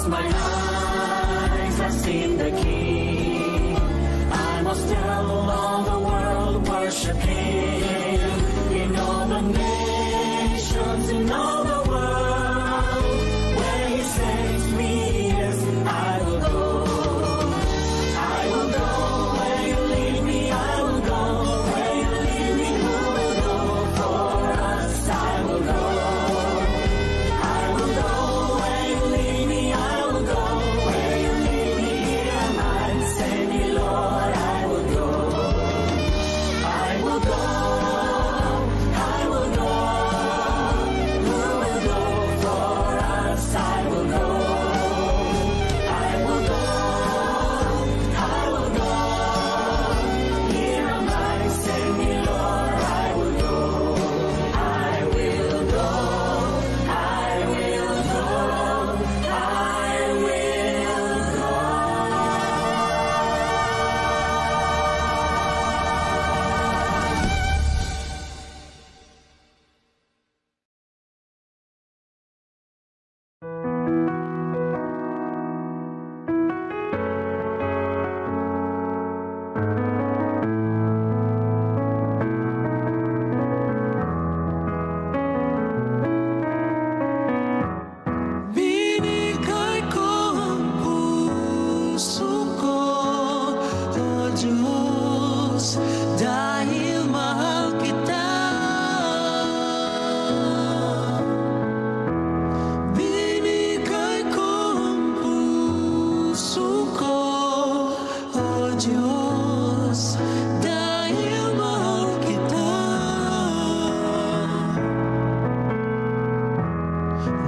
my eyes have seen the King. I must tell all the world, worship Him. In all the nations, in all the world, where He sends me, yes, I will go. I will go where You lead me. I will go where You lead me. Who will go for us? I will go. I will go where You lead me. I will go where You lead me. Here am I, send me, Lord. I will go. I will go. I will go. Who will go for us? I will go. I will go. I will go. Here am I, send me, Lord. I will go. I will go. I will go. I will go. Binigay ko ang puso ko, O Diyos, dahil mahal kita. Binigay ko ang puso ko, O Diyos, dahil mahal kita.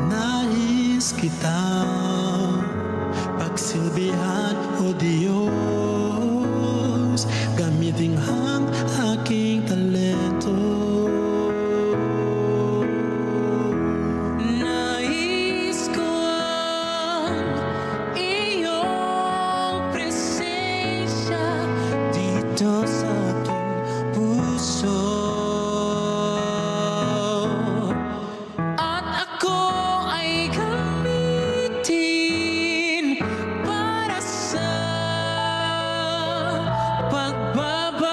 Nais kitang pagsilbihan, O Diyos, gamitin ang aking talento. Nais ko ang iyong presensya dito sa aking puso. At ako ay gamitin para sa pagbabago.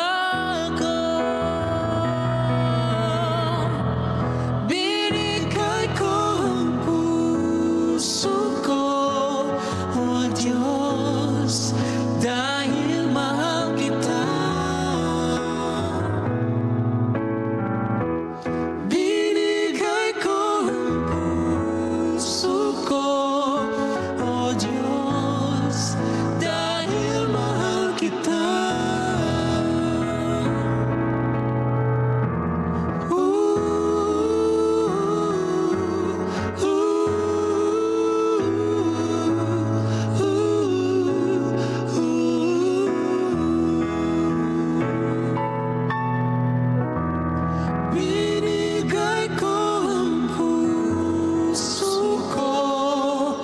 Binigay ko ang puso ko, O Diyos, dahil mahal kita. Binigay ko ang puso ko, O Diyos, dahil mahal kita. Binigay ko ang puso ko,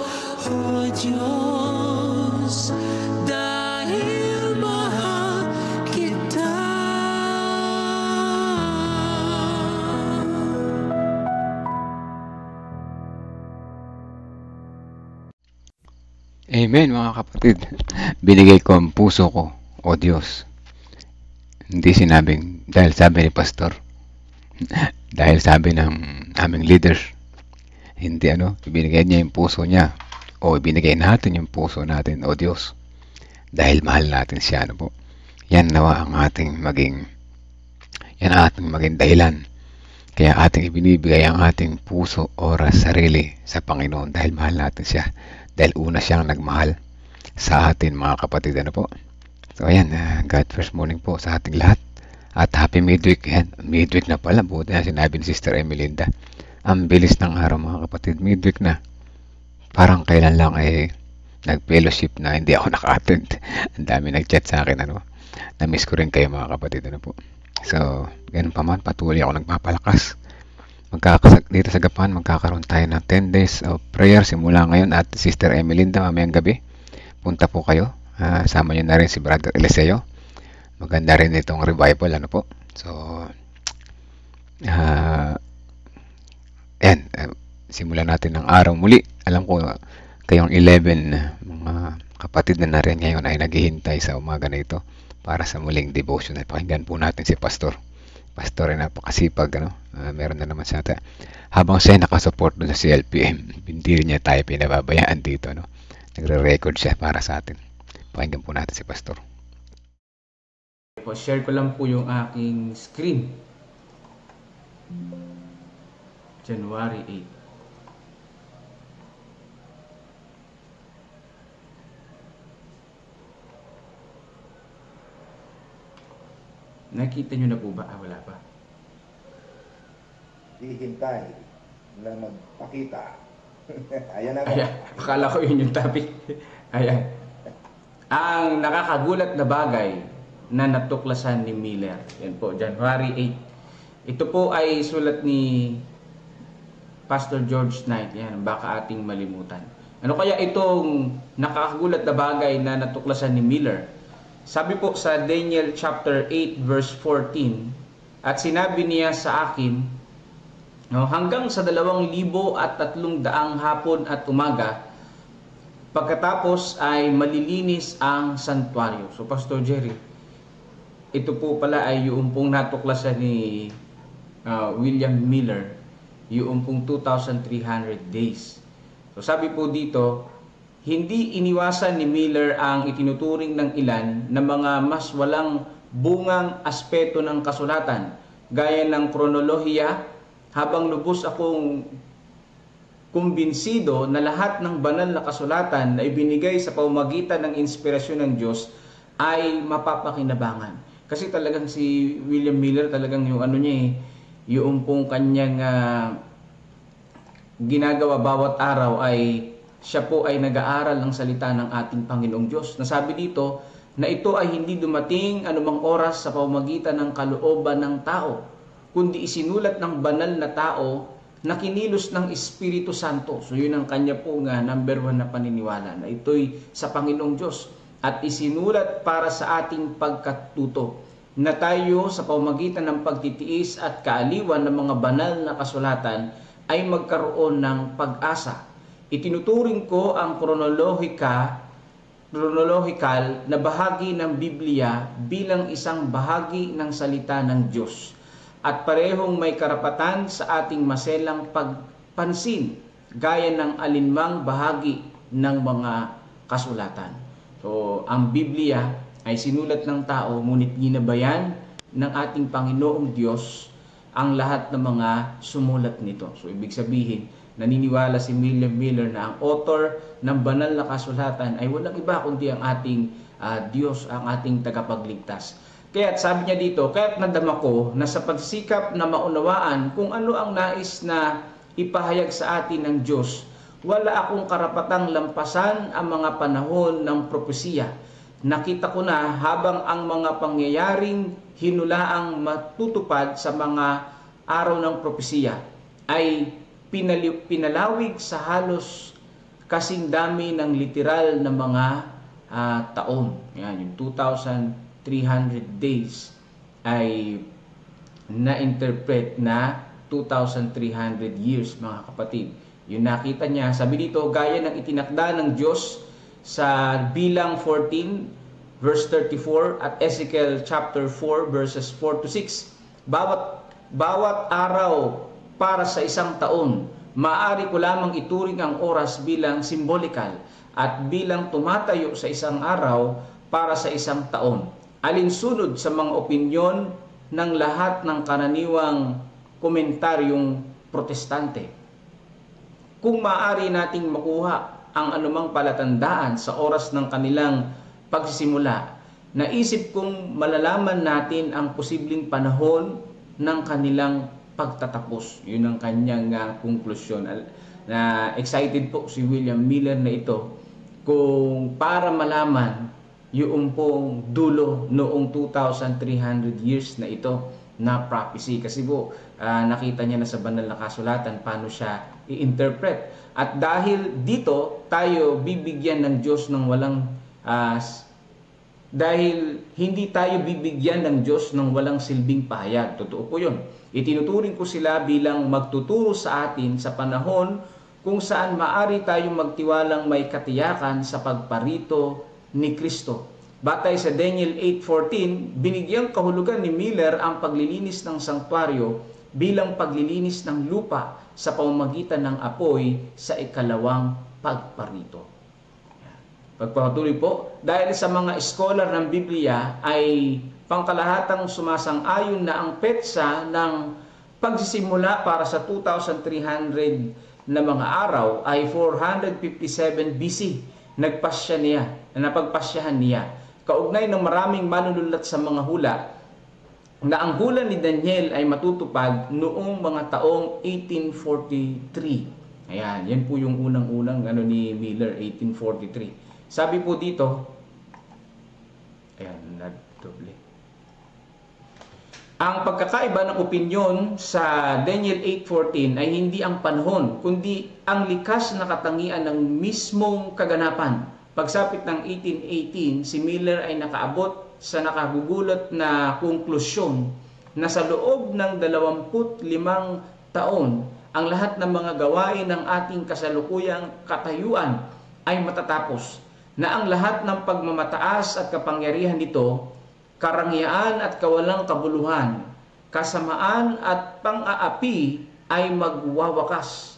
O Diyos, dahil mahal kita. Amen mga kapatid. Binigay ko ang puso ko, O Diyos. Hindi sinabing dahil sabi ni pastor, dahil sabi ng aming leaders. Hindi ibinigay niya yung puso niya, o ibinigay natin yung puso natin, O Diyos, dahil mahal natin siya. Po? Yan nawa ang ating maging dahilan. Kaya ating ibinibigay ang ating puso, oras, sarili sa Panginoon dahil mahal natin siya. Dahil una siyang nagmahal sa atin mga kapatid. Po? So ayan, God first morning po sa ating lahat. At happy midweek. Ayan, midweek na pala. Buti na sinabi ni Sister Emelinda. Ang bilis ng araw mga kapatid. Midweek na. Parang kailan lang ay nag-fellowship na hindi ako naka-attend. Ang dami nag-chat sa akin. Na-miss ko rin kayo mga kapatid. Po? So, ganun pa man, patuloy ako nagpapalakas. Dito sa Gapan, magkakaroon tayo ng 10 days of prayer simula ngayon. At Sister Emelinda, mamayang gabi, punta po kayo. Sama nyo na rin si Brother Eliseo. Maganda rin itong revival. Po? So, simulan natin ng araw muli. Alam ko, kayong 11 mga kapatid na rin ngayon ay naghihintay sa umaga na ito para sa muling devotional. Pakinggan po natin si Pastor. Pastor ay napakasipag, meron na naman sa atin. Habang siya nakasupport doon sa CLPM, hindi niya tayo pinababayaan dito, Nagre-record siya para sa atin. Pakinggan po natin si Pastor. Share ko lang po yung aking screen. January 8. Nakita nyo na po ba? Wala pa. Hihintay na magpakita. Ayan na. Ayan, akala ko yun yung topic. Ayan. Ang nakakagulat na bagay na natuklasan ni Miller. Yan po, January 8. Ito po ay sulat ni Pastor George Knight. Yan, baka ating malimutan. Ano kaya itong nakakagulat na bagay na natuklasan ni Miller? Sabi po sa Daniel chapter 8 verse 14, at sinabi niya sa akin, hanggang sa 2,300 hapon at umaga, pagkatapos ay malilinis ang santuario. So Pastor Jerry, ito po pala ay yung pong natuklasan ni William Miller, yung pong 2,300 days. So sabi po dito, hindi iniwasan ni Miller ang itinuturing ng ilan na mga mas walang bungang aspeto ng kasulatan, gaya ng kronolohiya, habang lubos akong kumbinsido na lahat ng banal na kasulatan na ibinigay sa pamamagitan ng inspirasyon ng Diyos ay mapapakinabangan. Kasi talagang si William Miller, talagang yung yung pong kanyang ginagawa bawat araw ay siya po ay nag-aaral ng salita ng ating Panginoong Diyos. Nasabi dito na ito ay hindi dumating anumang oras sa pamamagitan ng kalooban ng tao, kundi isinulat ng banal na tao na kinilos ng Espiritu Santo. So yun ang kanya po number 1 na paniniwala, na ito'y sa Panginoong Diyos at isinulat para sa ating pagkatuto, na tayo sa pamamagitan ng pagtitiis at kaaliwan ng mga banal na kasulatan ay magkaroon ng pag-asa. Itinuturing ko ang chronological na bahagi ng Biblia bilang isang bahagi ng salita ng Diyos at parehong may karapatan sa ating maselang pagpansin gaya ng alinmang bahagi ng mga kasulatan. So, ang Biblia ay sinulat ng tao, ngunit ginabayan ng ating Panginoong Diyos ang lahat ng mga sumulat nito. So, ibig sabihin, naniniwala si William Miller na ang author ng banal na kasulatan ay walang iba kundi ang ating Diyos, ang ating tagapagligtas. Kaya sabi niya dito, kaya't nadama ko na sa pagsikap na maunawaan kung ano ang nais na ipahayag sa atin ng Diyos, wala akong karapatang lampasan ang mga panahon ng propesiya. Nakita ko na habang ang mga pangyayaring hinulaang matutupad sa mga araw ng propesiya ay pinalawig sa halos kasing dami ng literal na mga taon. Yan, yung 2,300 days ay na-interpret na 2,300 years, mga kapatid. Yung nakita niya, sabi dito, gaya ng itinakda ng Diyos sa Bilang 14 verse 34 at Ezekiel chapter 4 verses 4 to 6. Bawat araw para sa isang taon, maaari ko lamang ituring ang oras bilang simbolikal at bilang tumatayo sa isang araw para sa isang taon. Alinsunod sa mga opinyon ng lahat ng karaniwang komentaryong protestante. Kung maaari nating makuha ang anumang palatandaan sa oras ng kanilang pagsisimula, naisip kong malalaman natin ang posibleng panahon ng kanilang pagtatapos. Yun ang kanyang konklusyon. Na excited po si William Miller na ito kung para malaman yung pong dulo noong 2,300 years na ito na prophecy. Kasi po nakita niya na sa banal na kasulatan paano siya i-interpret. At dahil dito tayo bibigyan ng Diyos ng walang dahil hindi tayo bibigyan ng Diyos ng walang silbing pahayag. Totoo po yun. Itinuturing ko sila bilang magtuturo sa atin sa panahon kung saan maari tayong magtiwalang may katiyakan sa pagparito ni Kristo. Batay sa Daniel 8:14, binigyang kahulugan ni Miller ang paglilinis ng sanktuaryo bilang paglilinis ng lupa sa pamamagitan ng apoy sa ikalawang pagparito. Pagpapatuloy po, dahil sa mga scholar ng Biblia ay pangkalahatang sumasang-ayon na ang petsa ng pagsisimula para sa 2,300 na mga araw ay 457 BC. Napagpasyahan niya. Kaugnay ng maraming manunulat sa mga hula na ang hula ni Daniel ay matutupad noong mga taong 1843. Ayan, yan po yung unang-unang ni Miller, 1843. Sabi po dito, ayan, nagdoble. Ang pagkakaiba ng opinyon sa Daniel 8:14 ay hindi ang panahon, kundi ang likas na katangian ng mismong kaganapan. Pagsapit ng 1818, si Miller ay nakaabot sa nakagugulot na konklusyon na sa loob ng 25 taon, ang lahat ng mga gawain ng ating kasalukuyang katayuan ay matatapos, na ang lahat ng pagmamataas at kapangyarihan nito, karangyaan at kawalang kabuluhan, kasamaan at pang-aapi ay magwawakas.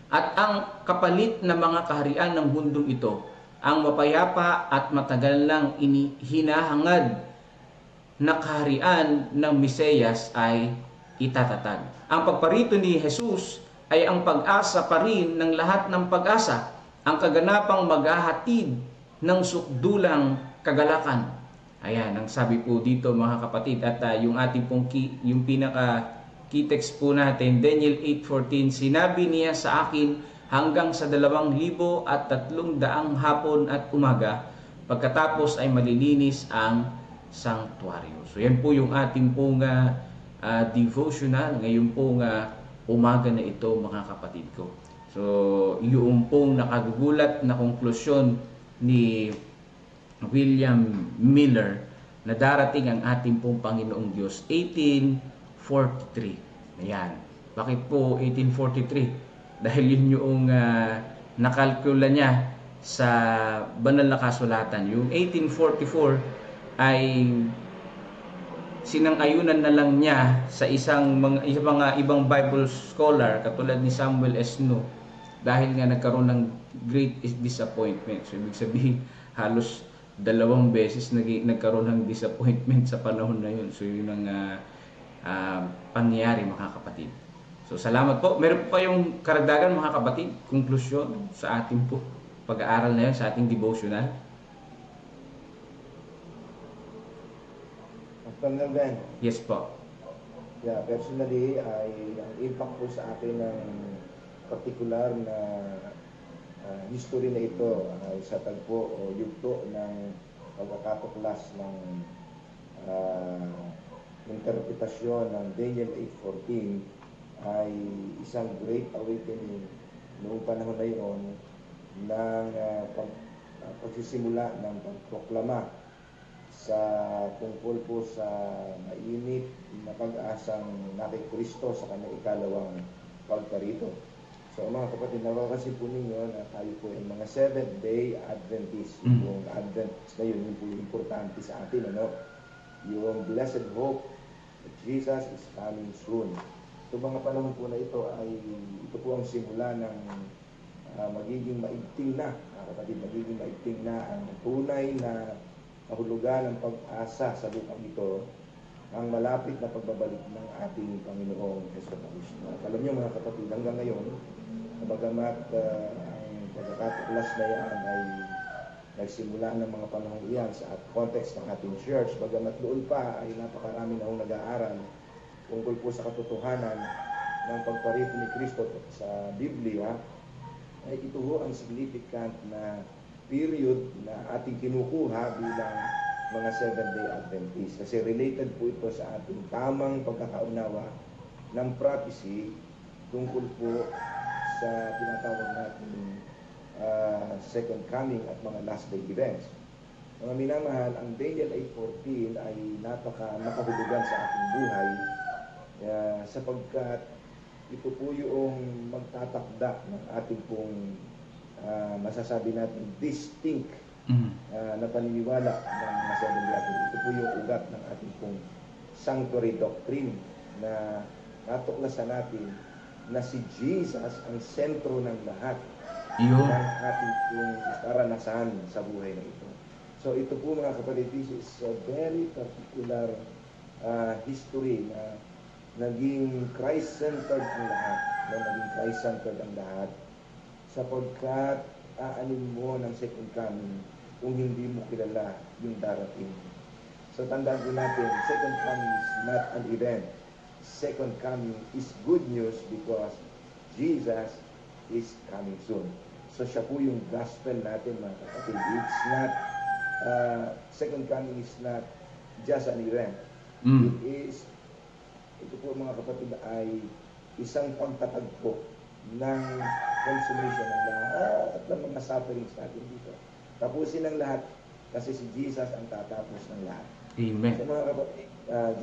At ang kapalit na mga kaharian ng mundong ito, ang mapayapa at matagal lang hinahangad na kaharian ng Mesiyas ay itatatag. Ang pagparito ni Jesus ay ang pag-asa pa rin ng lahat ng pag-asa, ang kaganapang maghahatid ng sukdulang kagalakan. Ayan, ang sabi po dito mga kapatid. At yung ating pong yung pinaka key text po natin, Daniel 8:14, sinabi niya sa akin hanggang sa 2,300 hapon at umaga, pagkatapos ay malilinis ang sanktuaryo. So yan po yung ating pong devotional ngayon pong umaga na ito mga kapatid ko. So yung pong nakagugulat na konklusyon ni William Miller na darating ang ating pong Panginoong Diyos 1843. Ayan. Bakit po 1843? Dahil yun yung nakalkula niya sa banal na kasulatan. Yung 1844 ay sinang-ayunan na lang niya sa mga ibang Bible scholar katulad ni Samuel S. Snow dahil nga nagkaroon ng great disappointment. So ibig sabihin halos 2 beses nagkaroon ng disappointment sa panahon na yun. So yun ang pangyayari mga kapatid. So salamat po. Meron po kayong karagdagan mga kapatid, konklusyon sa ating po pag-aaral na yun, sa ating devotional? Ben. Yes po. Yeah, personally, ang impact po sa akin ng particular na history na ito ay sa tagpo o yugto ng pagkakatuklas ng interpretasyon ng Daniel 8:14 ay isang great awakening noong panahon na iyon ng pagsisimula ng pagproklama sa tungkol po sa mainit na pag-asang nakay Kristo sa kanyang ikalawang pagparito. So mga kapatid, nakakasi po ninyo na tayo po ay mga Seventh-day Adventist. Yung Advent na yun po yung importante sa atin. Yung blessed hope that Jesus is coming soon. So mga panahon po na ito ay ito po ang simula ng magiging maigting na, mga kapatid, magiging maigting na ang tunay na kahulugan ng pag-asa sa bukang ito, ang malapit na pagbabalik ng ating Panginoong Hesus Kristo. Alam niyo mga kapatid, hanggang ngayon, bagamat ang pagkakatuklas na yan ay nagsimula ng mga panahon iyan sa context ng ating church, bagamat doon pa ay napakarami na akong nag-aaral tungkol po sa katotohanan ng pagparito ni Kristo sa Biblia, ay ito ho ang significant na period na ating kinukuha bilang mga Seventh-day Adventist. Kasi related po ito sa ating tamang pagkakaunawa ng prophecy tungkol po sa tinatawag natin second coming at mga last day events. Mga minamahal, ang Daniel 8:14 ay nakahulugan sa ating buhay sapagkat ito po yung magtatakda ng ating pong masasabi natin distinct na paniniwala ng Assembly natin. Ito po yung ugat ng ating pong sanctuary doctrine na natuklasan natin na si Jesus ang sentro ng lahat ng ating pong karanasan sa buhay na ito. So ito po mga kapatid, this is a very particular history na naging Christ-centered ang lahat, naging Christ-centered ang lahat, sapagkat aanin mo ng second coming kung hindi mo kilala yung darating. So tandaan po natin, second coming is not an event. Second coming is good news because Jesus is coming soon. So siya po yung gospel natin mga kapatid. It's not, second coming is not just an event. It is, ito po mga kapatid ay isang pagtatagpo ng consummation ng lahat at ng mga sufferings natin dito. Tapusin ang lahat kasi si Jesus ang tatapos ng lahat. Amen. So mga kapatid,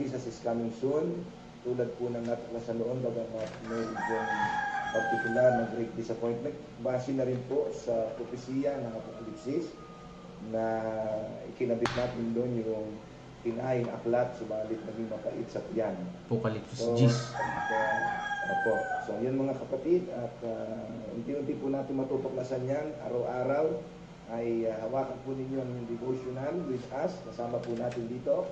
Jesus is coming soon. Tulad po ng natuklasan noon, bagamat may ibang particular na great disappointment. Base na rin po sa propesiya ng Apokalipsis na ikinabit natin doon yung kinain aklat, subalit naging mapait sa tiyan. Apokalipsis So, 10. so yun mga kapatid, at unti-unti po natin matutuklasan yan araw-araw. Ay hawakan po ninyo ang devotional with us, kasama po natin dito.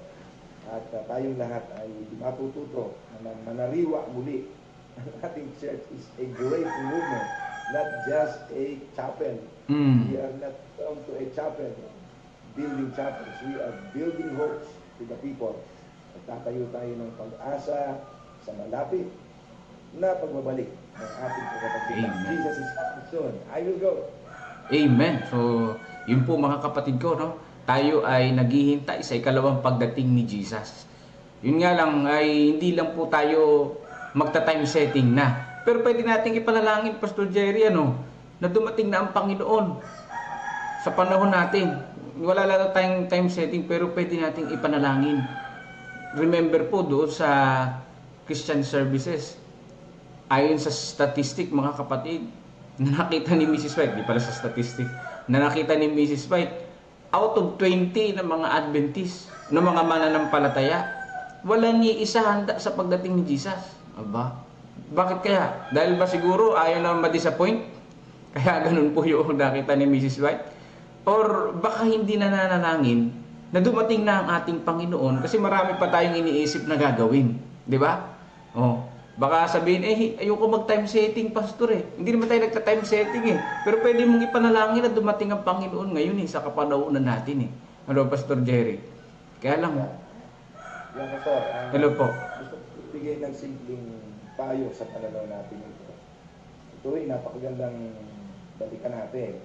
At tayong lahat ay matututo na manariwa muli. Ang ating church is a great movement, not just a chapel. We are not come to a chapel, building chapels. We are building hopes to the people. Tatayo tayo ng pag-asa sa malapit na pagbabalik ng ating pagkakapita. Jesus is coming soon. I will go. Amen. So, yun po mga kapatid ko, no? Tayo ay naghihintay sa ikalawang pagdating ni Jesus. Yun nga lang ay hindi lang po tayo magta-time setting na. Pero pwede nating ipanalangin, Pastor Jerry, na dumating na ang Panginoon sa panahon natin. Wala lang tayong time setting pero pwede nating ipanalangin. Remember po doon sa Christian services, ayon sa statistic mga kapatid, na nakita ni Mrs. White, di pala sa statistic, na nakita ni Mrs. White, out of 20 ng mga Adventist, ng mga mananampalataya, wala ni isa handa sa pagdating ni Jesus. Aba, bakit kaya? Dahil ba siguro ayaw na ma-disappoint? Kaya ganun po yung nakita ni Mrs. White? Or baka hindi na nananangin na dumating na ang ating Panginoon kasi marami pa tayong iniisip na gagawin. Di ba? Baka sabihin, ayoko mag-time setting, Pastor Hindi naman tayo nagta-time setting Pero pwede mong ipanalangin na dumating ang Panginoon ngayon sa kapanahunan natin Hello, Pastor Jerry. Kaya lang. Yan, Pastor. Hello po. Gusto ko bigay ng simpleng payo sa pananaw natin ito. Ito ay napakagandang balikan natin.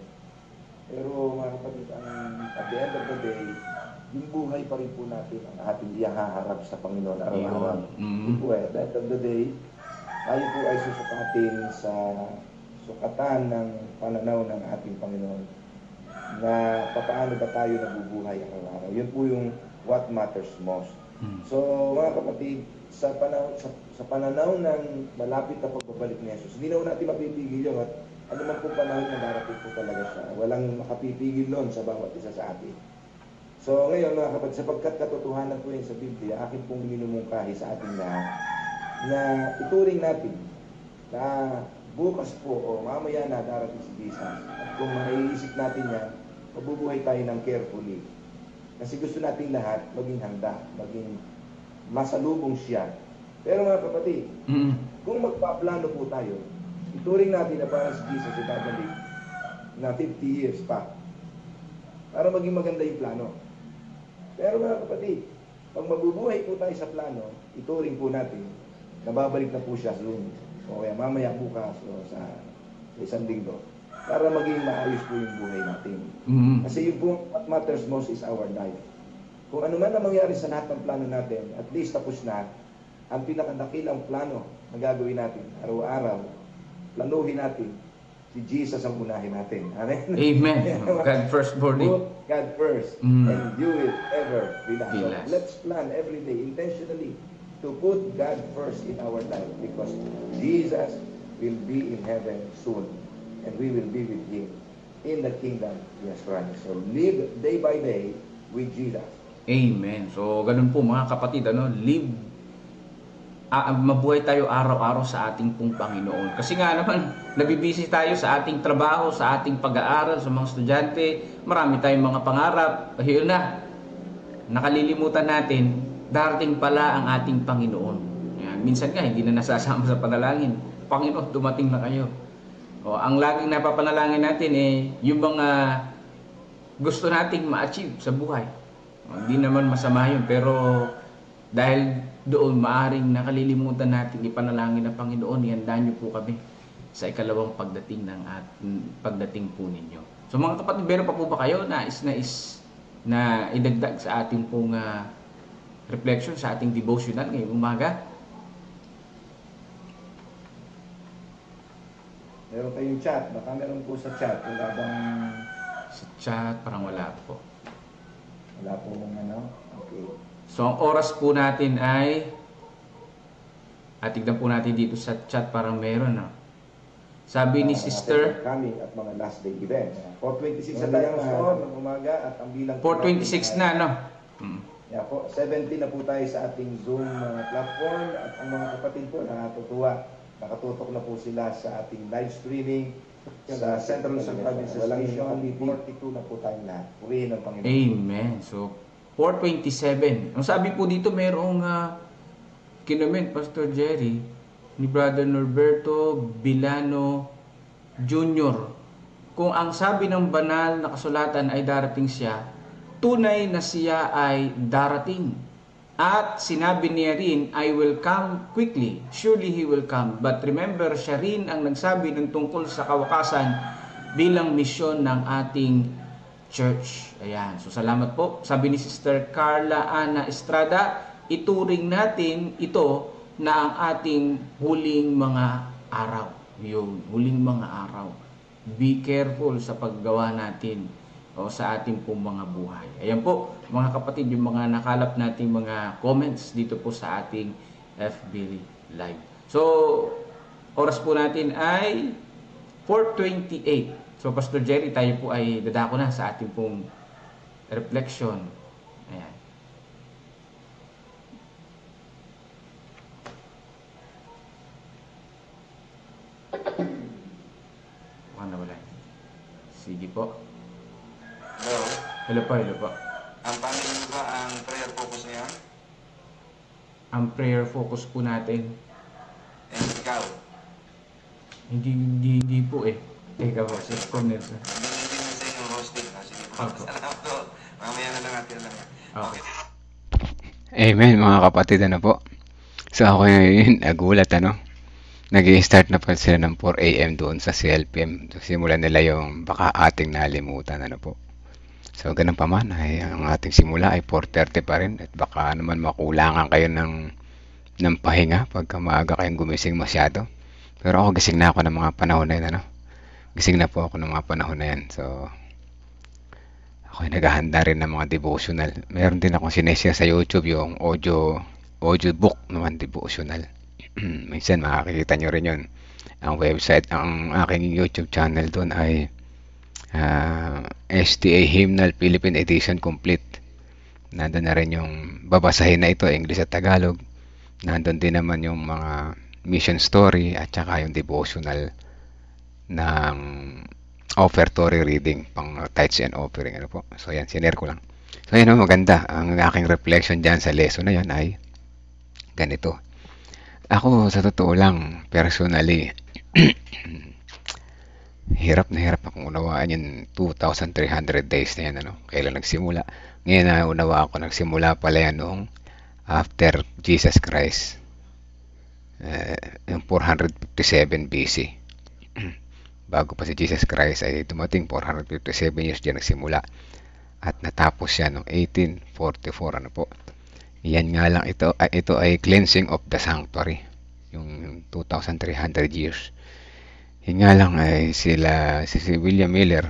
Pero mga kapatid, at the end of the day, yung buhay pa rin po natin ang ating ihaharap sa Panginoon araw-araw. At the end of the day, tayo po ay susukatin sa sukatan ng pananaw ng ating Panginoon na paano ba tayo nabubuhay araw-araw. Yun po yung what matters most. So mga kapatid, sa pananaw ng malapit na pagbabalik ni Jesus, hindi na natin mapipigil yun at ano man po panahon na darating po talaga siya. Walang makapipigil nun sa bawat isa sa atin. So ngayon mga kapatid, sapagkat katotohanan po yun sa Biblia, akin pong minumungkahi sa ating lahat na ituring natin na bukas po o mamaya na darating si Jesus. At kung maiisip natin yan, mabubuhay tayo ng carefully. Kasi gusto natin lahat maging handa, maging masalubong siya. Pero mga kapatid, kung magpaplano po tayo, ituring natin na parang si Jesus ay babalik na 50 years pa para maging maganda yung plano. Pero mga kapatid, pag mabubuhay po tayo sa plano, ituring po natin na babalik na po siya soon. O kaya mamaya bukas o sa isang linggo para maging maayos po yung buhay natin. Kasi yung po, what matters most is our life. Kung ano man ang mangyari sa lahat ng plano natin, at least tapos na ang pinakadakilang plano na gagawin natin araw-araw. Planuhin natin si Jesus ang unahin natin. Amen? Amen. God first born. Put God first. And you will ever be last. So last. let's plan every day intentionally to put God first in our life, because Jesus will be in heaven soon and we will be with Him in the kingdom He has promised. So live day by day with Jesus. Amen. So, ganun po mga kapatid, mabuhay tayo araw-araw sa ating pong Panginoon. Kasi nga naman, nabibisi tayo sa ating trabaho, sa ating pag-aaral, sa mga estudyante. Marami tayong mga pangarap. Ayun na, nakalilimutan natin, darating pala ang ating Panginoon. Yan. Minsan nga, hindi na nasasama sa panalangin. Panginoon, dumating na kayo. Ang laging napapanalangin natin yung mga gusto nating ma-achieve sa buhay. Hindi naman masama yun, pero dahil doon maaring nakalilimutan natin ipanalangin ng Panginoon, ihandaan niyo po kami sa ikalawang pagdating po ninyo. So mga kapatid, meron pa po ba kayo nais na idagdag sa ating pong reflection, sa ating devotional ngayong umaga? Meron kayong chat, baka meron po sa chat, wala bang... Sa chat, parang wala po. Wala po mong okay. So, ang oras po natin ay, tignan po natin dito sa chat, parang meron, Sabi ni Sister, coming at mga last day events. 4:26 na tayo ng umaga at ang bilang 4:26 na, no? Yeah, 70 na po tayo sa ating Zoom platform at ang mga kapatid po nakatutuwa. Nakatutok na po sila sa ating live streaming sa Central Luzon Province Station. 42 na po tayong lahat. Purihin ng Panginoon. Amen. So, 4:27. Ang sabi po dito, merong kinoment, Pastor Jerry, ni Brother Norberto Bilano Jr. Kung ang sabi ng banal na kasulatan ay darating siya, tunay na siya ay darating. At sinabi niya rin, I will come quickly. Surely He will come. But remember, siya rin ang nagsabi ng tungkol sa kawakasan bilang misyon ng ating church. Ayan. So, salamat po. Sabi ni Sister Carla Ana Estrada, ituring natin ito na ang ating huling mga araw. Yun, huling mga araw. Be careful sa paggawa natin sa ating pong mga buhay. Ayan po, mga kapatid, yung mga nakalap nating mga comments dito po sa ating FB Live. So, oras po natin ay 4:28. So, Pastor Jerry, tayo po ay dadako na sa ating pong reflection. Ayan. Wala. Sige po. Hello? Hello po. Paano nyo ba ang prayer focus ngayon? Ang prayer focus po natin, Ikaw? hindi po Teka po, Sister Nelson. Hindi na sa inyong hosting. Sige po. Opo. Salamat po. Mamaya na lang natin lang. Okay. Amen mga kapatid, po. So ako ngayon nagulat, Nag-i-start na pa sila ng 4 AM doon sa CLPM. So, simulan nila yung baka ating nalimutan, po. So, ganun pa man, ang ating simula ay 4:30 pa rin. At baka naman makulangan kayo ng pahinga pagka maaga kayong gumising masyado. Pero ako gising na ako ng mga panahon na yun, Gising na po ako ng mga panahon na yan. So, ako ay naghahanda rin ng mga devotional. Meron din akong sineshare sa YouTube yung audio book naman devotional. Minsan makakita nyo rin yun. Ang website, ang aking YouTube channel doon ay STA Hymnal Philippine Edition Complete. Nandun na rin yung babasahin na ito, English at Tagalog. Nandun din naman yung mga mission story at saka yung devotional ng offertory reading pang tithes and offering. So yan, sinare ko lang. So yan, maganda. Ang aking reflection dyan sa lesson na yan ay ganito. Ako, sa totoo lang, personally, hirap na hirap akong unawaan yung 2,300 days na yan, Kailan nagsimula. Ngayon na unawa ako, nagsimula pala yan noong after Jesus Christ. Yung 457 BC. Bago pa si Jesus Christ ay dumating, 457 years dyan nagsimula. At natapos siya noong 1844, po. Yan nga lang, ito ay cleansing of the sanctuary, yung 2,300 years. Yan nga lang ay si William Miller,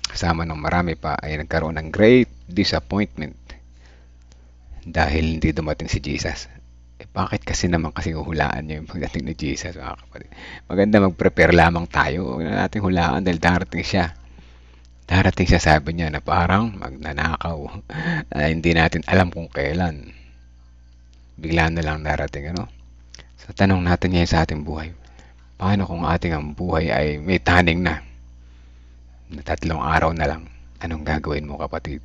kasama ng marami pa, ay nagkaroon ng great disappointment dahil hindi dumating si Jesus. Bakit kasi naman kasi hulaan niyo yung pagdating ni Jesus, mga kapatid? Maganda mag-prepare lamang tayo. Huwag na natin hulaan dahil darating siya. Darating siya, sabi niya, na parang magnanakaw. Hindi natin alam kung kailan. Bigla na lang darating, ano? So, tanong natin ngayon sa ating buhay. Paano kung ating ang buhay ay may taning na 3 araw na lang? Anong gagawin mo, kapatid?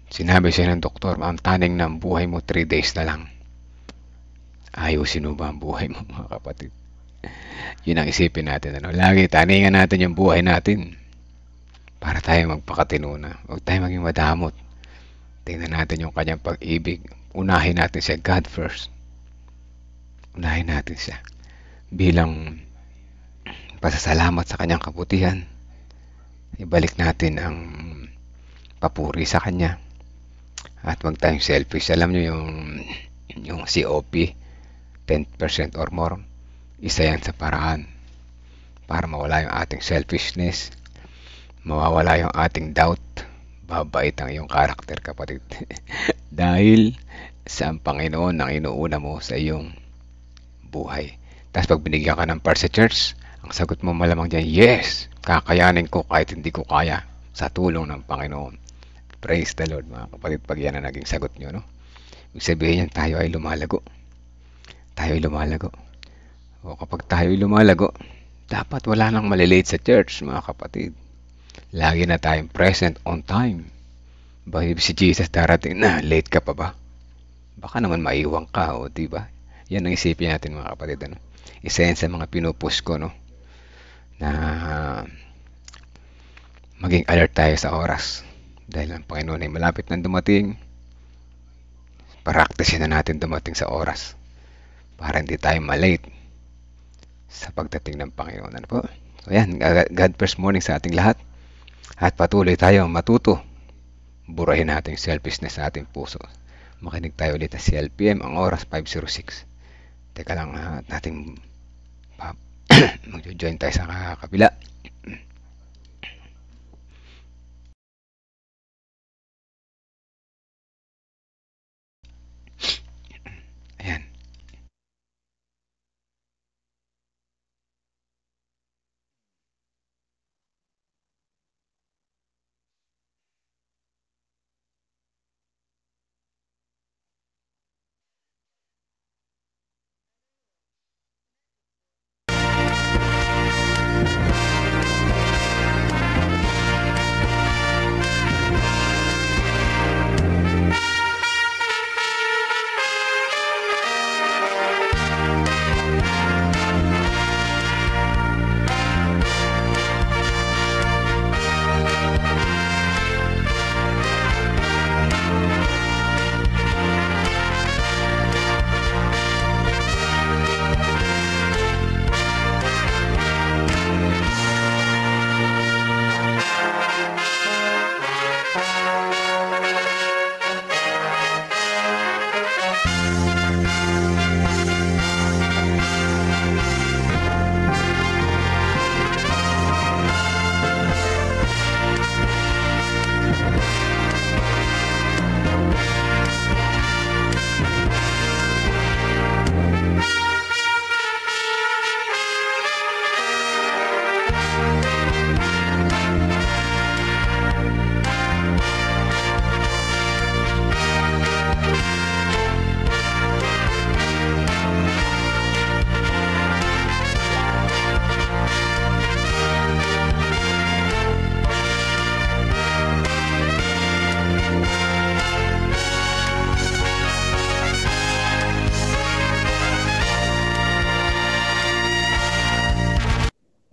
Sinabi siya ng doktor, ang taning ng buhay mo 3 days na lang. Ayusin mo ba ang buhay mo, mga kapatid? Yun ang isipin natin, ano? Lagi taningan natin yung buhay natin para tayo magpakatino na. Huwag tayo maging madamot. Tingnan natin yung kanyang pag-ibig. Unahin natin siya, God first. Unahin natin siya bilang pasasalamat sa kanyang kabutihan. Ibalik natin ang papuri sa kanya. At wag tayong selfish. Alam nyo yung COP, 10% or more, isa yan sa paraan para mawala yung ating selfishness, mawawala yung ating doubt, babait ang iyong karakter, kapatid. Dahil sa Panginoon ang inuuna mo sa iyong buhay. Tapos pag binigyan ka ng part sa church, ang sagot mo malamang dyan, yes, kakayanin ko kahit hindi ko kaya sa tulong ng Panginoon. Praise the Lord, mga kapatid, pag yan ang naging sagot nyo, no? Ibig sabihin yan, tayo ay lumalago. Tayo ay lumalago. O kapag tayo ay lumalago, dapat wala nang malilate sa church, mga kapatid. Lagi na tayong present on time. Bakit si Jesus darating na, late ka pa ba? Baka naman maiwang ka, o diba? Yan ang isipin natin, mga kapatid, ano? Isa yan sa mga pinupush ko, no? Na maging alert tayo sa oras. Dahil ang Panginoon ay malapit na dumating, practicein na natin dumating sa oras para hindi tayo malate sa pagdating ng Panginoon. Ano po? So yan, God first morning sa ating lahat. At patuloy tayong matuto. Burahin natin yung selfishness sa ating puso. Makinig tayo ulit sa CLPM, ang oras 5:06. Teka lang, natin mag-join tayo sa kabila. Ayan.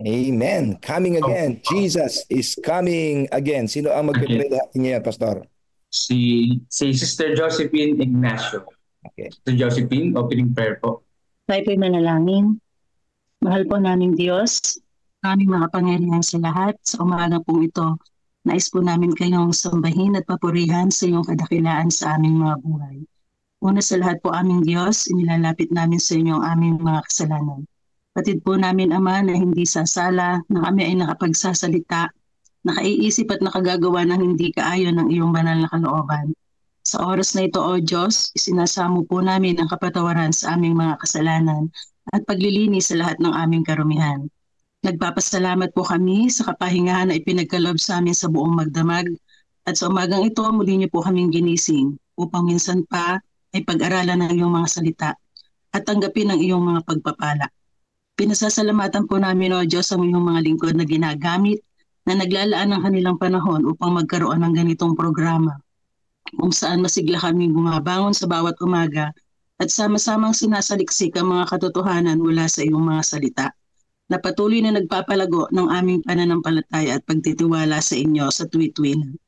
Amen. Coming again. Jesus is coming again. Sino ang magpipray niya, Pastor? Si Sister Josephine Ignacio. Okay. Sister Josephine, opening prayer po. Tayo po'y manalangin. Mahal po namin Diyos, aming mga pangyarihan sa lahat, sa umaga pong ito, nais po namin kayong sambahin at papurihan sa iyong kadakilaan sa aming mga buhay. Una sa lahat po aming Diyos, inilalapit namin sa inyo ang aming mga kasalanan. Patid po namin, Ama, na hindi sasala, na kami ay nakapagsasalita, nakaiisip at nakagagawa ng hindi kaayon ng iyong banal na kalooban. Sa oras na ito, O Diyos, isinasamo po namin ang kapatawaran sa aming mga kasalanan at paglilinis sa lahat ng aming karumihan. Nagpapasalamat po kami sa kapahingahan na ipinagkaloob sa amin sa buong magdamag at sa umagang ito muli niyo po kaming ginising upang minsan pa ay pag-aralan ng iyong mga salita at tanggapin ang iyong mga pagpapala. Pinasasalamatan po namin, O Diyos, ang iyong mga lingkod na ginagamit na naglalaan ng kanilang panahon upang magkaroon ng ganitong programa kung saan masigla kaming bumabangon sa bawat umaga at sama-samang sinasaliksik ang mga katotohanan mula sa iyong mga salita na patuloy na nagpapalago ng aming pananampalataya at pagtitiwala sa inyo sa tuwi-tuwinan.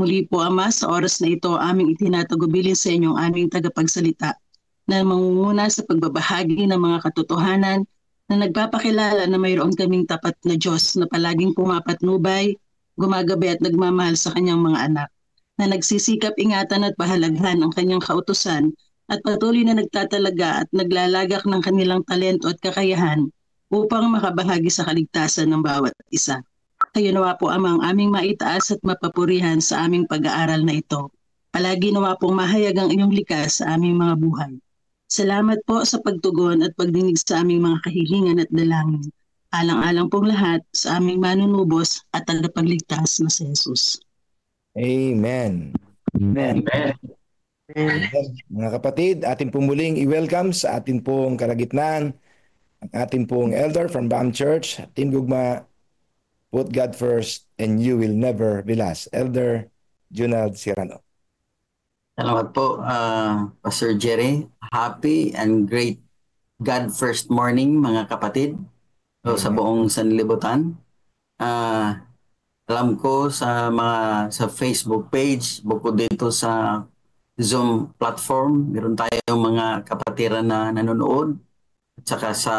Muli po, Ama, sa oras na ito, aming itinatagubilin sa inyo ang aming tagapagsalita na mangunguna sa pagbabahagi ng mga katotohanan na nagpapakilala na mayroon kaming tapat na Diyos na palaging pumapatnubay, gumagabi at nagmamahal sa kanyang mga anak, na nagsisikap ingatan at pahalaghan ang kanyang kautusan at patuloy na nagtatalaga at naglalagak ng kanilang talento at kakayahan upang makabahagi sa kaligtasan ng bawat isa. Kayo nawa po, Ama, ang aming maitaas at mapapurihan sa aming pag-aaral na ito. Palagi nawa pong mahayag ang inyong likas sa aming mga buhay. Salamat po sa pagtugon at pagdinig sa aming mga kahilingan at dalangin. Alang-alang pong lahat sa aming manunubos at tagapagligtas na si Jesus. Amen. Amen. Mga kapatid, ating pong muling i-welcome sa ating pong kalagitnaan ang ating pong elder from BAM Church, Team Gugma, put God first and you will never be last. Elder Junald Sirano. Salamat po, Pastor Jerry. Happy and great God first morning, mga kapatid. So, sa buong sanlibutan. Alam ko sa Facebook page, bukod dito sa Zoom platform, meron tayong mga kapatiran na nanonood at saka sa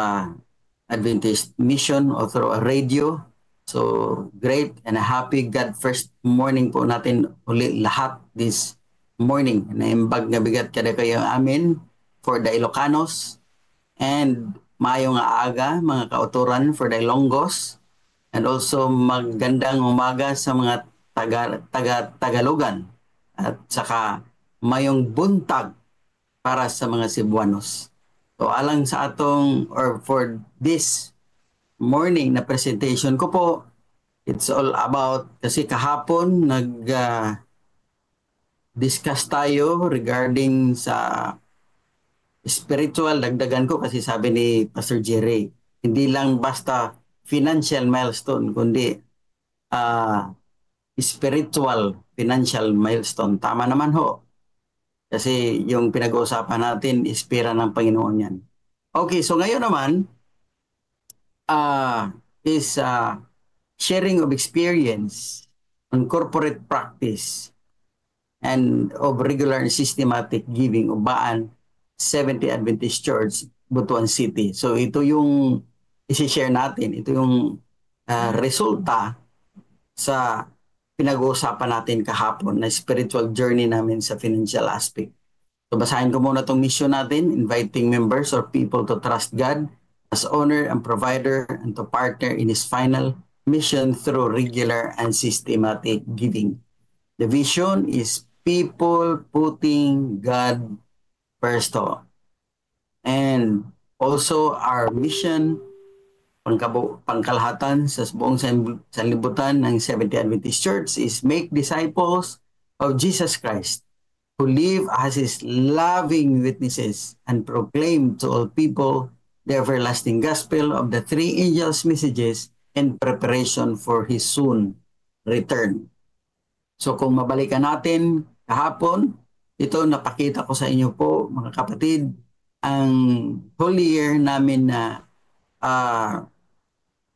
Adventist Mission o through a radio. So great and a happy God first morning po natin ulit lahat this morning. Naimbag nga bigat kada kayo amin for the Ilocanos and maayong aga mga kauturan for the Ilonggos. And also magandang umaga sa mga Tagalogan at saka mayong buntag para sa mga Cebuanos. So alang sa atong or for this morning na presentation ko po, it's all about kasi kahapon discuss tayo regarding sa spiritual, dagdagan ko kasi sabi ni Pastor Jerry, hindi lang basta financial milestone, kundi spiritual financial milestone. Tama naman ho. Kasi yung pinag-uusapan natin, ispira ng Panginoon yan. Okay, so ngayon naman, is sharing of experience on corporate practice and of regular and systematic giving of Baan 70 Adventist Church, Butuan City. So ito yung isi-share natin. Ito yung resulta sa pinag-uusapan natin kahapon na spiritual journey namin sa financial aspect. So basahin ko muna itong mission natin, inviting members or people to trust God as owner and provider and to partner in His final mission through regular and systematic giving. The vision is people putting God first. And also our mission, pangkalahatan sa buong sanlibutan ng Seventh-day Adventist Church is make disciples of Jesus Christ who live as His loving witnesses and proclaim to all people the everlasting gospel of the three angels' messages in preparation for His soon return. So kung mabalikan natin kahapon, ito napakita ko sa inyo po mga kapatid, ang whole year namin na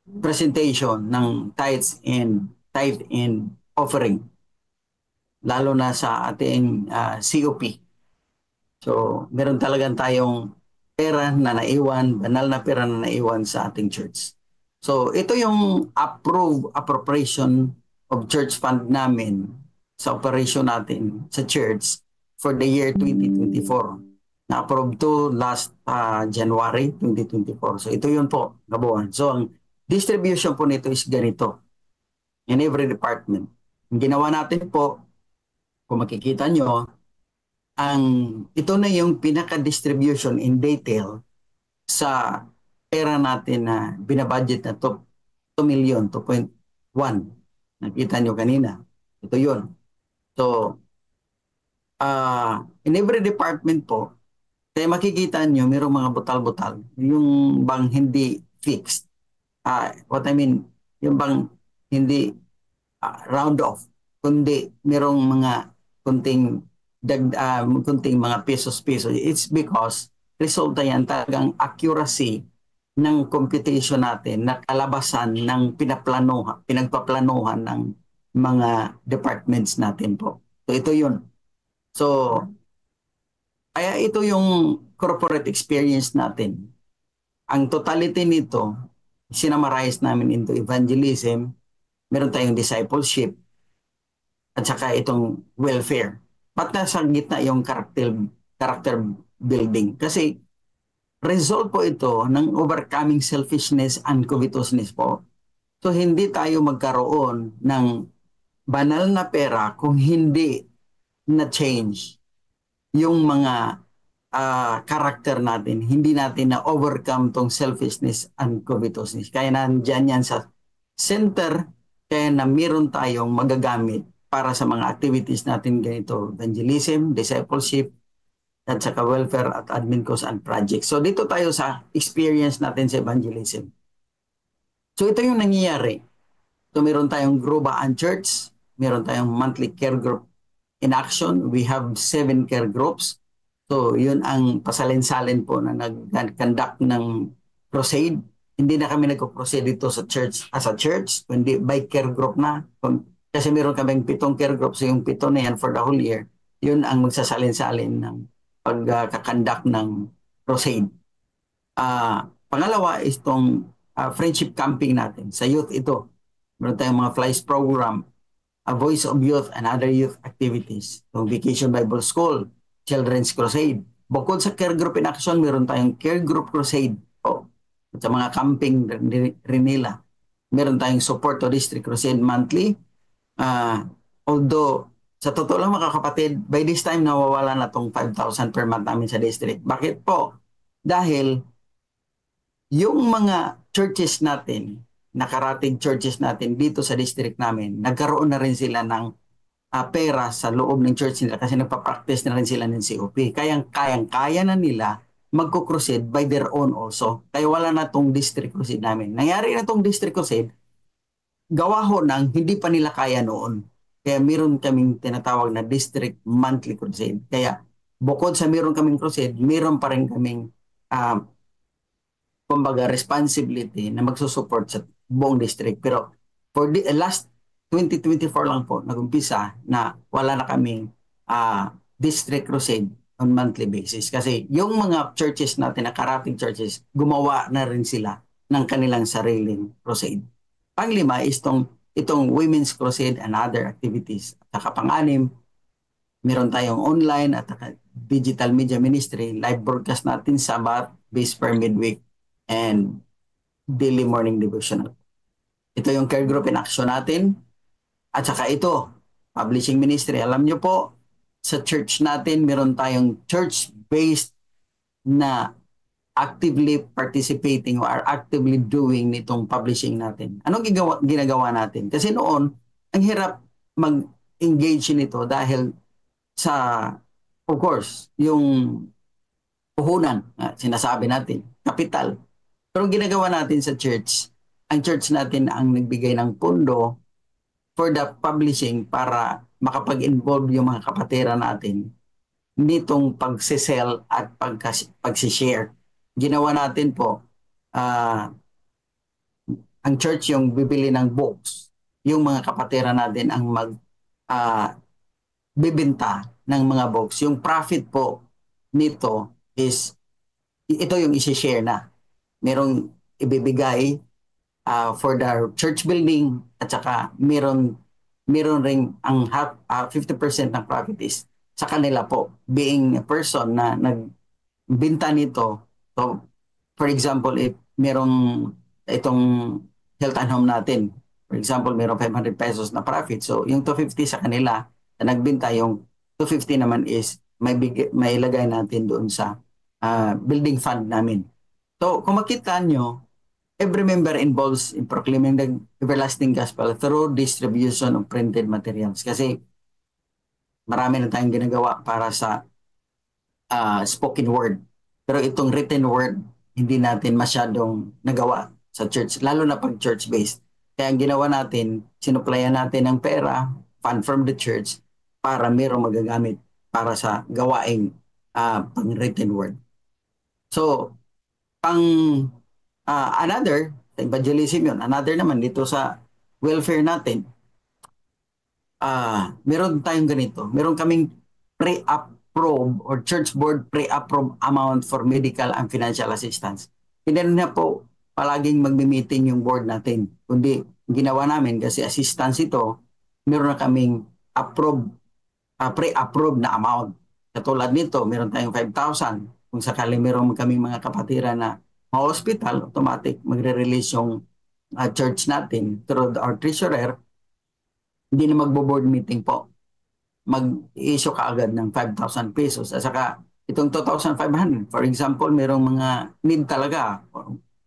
presentation ng tithe and offering, lalo na sa ating COP. So meron talagang tayong pera na naiwan, banal na pera na naiwan sa ating church. So ito yung appropriation of church fund namin sa operation natin sa church for the year 2024. Na-approve to last January 2024. So ito yun po, kabuuan. So ang distribution po nito is ganito in every department. Ang ginawa natin po, kung makikita nyo, ito na yung pinaka-distribution in detail sa pera natin na binabudget na 2 million, 2.1. Nakita nyo kanina. Ito yun. So, in every department po, kaya makikita nyo, mayroong mga butal-butal. Yung bang hindi fixed. What I mean, yung bang hindi round off, kundi mayroong mga kunting mga pesos-peso. It's because resulta yan talagang accuracy ng computation natin na kalabasan ng pinagpaplanuhan ng mga departments natin po. So ito yun. So kaya ito yung corporate experience natin. Ang totality nito, sinamarize namin into evangelism, meron tayong discipleship, at saka itong welfare. At nasa gitna yung character building. Kasi result po ito ng overcoming selfishness and covetousness po. So hindi tayo magkaroon ng banal na pera kung hindi na-change yung mga character natin. Hindi natin na-overcome tong selfishness and covetousness. Kaya nandyan yan sa center, kaya na meron tayong magagamit para sa mga activities natin ganito, evangelism, discipleship, at saka welfare at admin costs and projects. So dito tayo sa experience natin sa evangelism. So ito yung nangyayari. So meron tayong Grubaan Church, meron tayong monthly care group in action. We have 7 care groups. So yun ang pasalin-salin po na nag-conduct ng crusade. Hindi na kami nag-proceed dito sa church as a church, kundi by care group na. Kasi meron kaming 7 care groups, so yung 7 na yan for the whole year, yun ang magsasalin-salin ng pagkakandak ng crusade. Pangalawa is itong friendship camping natin. Sa youth ito, meron tayong mga flies program, a voice of youth and other youth activities. Itong Vacation Bible School, Children's Crusade. Bukod sa care group in action, meron tayong care group crusade. At sa mga camping rin nila, meron tayong support to district crusade monthly. Although, sa totoo lang mga kapatid, by this time nawawala na itong 5,000 per month namin sa district. Bakit po? Dahil yung mga churches natin, nakarating churches natin dito sa district namin, nagkaroon na rin sila ng pera sa loob ng church nila kasi nagpa-practice na rin sila ng COP. Kayang-kaya na nila magko-crusade by their own also. Kaya wala na itong district crusade namin. Nangyari na itong district crusade, gawa ho ng hindi pa nila kaya noon. Kaya meron kaming tinatawag na district monthly crusade. Kaya bukod sa meron kaming crusade, meron pa rin kaming kumbaga responsibility na magsusupport sa buong district. Pero for the last 2024 lang po, nag-umpisa na wala na kaming district crusade on monthly basis. Kasi yung mga churches natin, na karating churches, gumawa na rin sila ng kanilang sariling crusade. Panglima is itong Women's Crusade and other activities. At saka pang-anim, meron tayong online at digital media ministry, live broadcast natin Sabbath, base per midweek, and daily morning devotional. Ito yung care group in action natin. At saka ito, publishing ministry. Alam nyo po, sa church natin, meron tayong church-based na actively participating or actively doing nitong publishing natin. Anong ginagawa natin? Kasi noon, ang hirap mag-engage nito dahil sa, of course, yung puhunan, sinasabi natin, kapital. Pero ginagawa natin sa church, ang church natin ang nagbigay ng pondo for the publishing para makapag-involve yung mga kapatira natin nitong pagsisell at pagsishare. Ginawa natin po, ang church yung bibili ng books, yung mga kapatira natin ang bibenta ng mga books. Yung profit po nito is, ito yung isi-share na. Merong ibibigay for the church building at saka meron ring ang 50% ng profit is sa kanila po, being a person na nagbenta nito. So, for example, if merong itong health and home natin, for example, merong 500 pesos na profit. So, yung 250 sa kanila na nagbenta, yung 250 naman is may ilagay natin doon sa building fund namin. So kung makita nyo, every member involves in proclaiming the everlasting gospel through distribution of printed materials. Kasi marami na tayong ginagawa para sa spoken word. Pero itong written word, hindi natin masyadong nagawa sa church, lalo na pag church-based. Kaya ang ginawa natin, sinuplayan natin ng pera, fund from the church, para mayroong magagamit para sa gawaing pang written word. So, another, evangelism yun, another naman dito sa welfare natin, meron tayong ganito, meron kaming pre-approve or church board pre-approve amount for medical and financial assistance. Hindi na po palaging magmi-meeting yung board natin, kundi ginawa namin kasi assistance ito, meron na kaming pre-approve na amount. Katulad nito, meron tayong 5,000. Kung sakali meron kaming mga kapatiran na hospital, automatic magre-release yung church natin through our treasurer. Hindi na magbo-board meeting po. Mag-issue ka agad ng 5,000 pesos. At saka itong 2,500. For example, merong mga need talaga.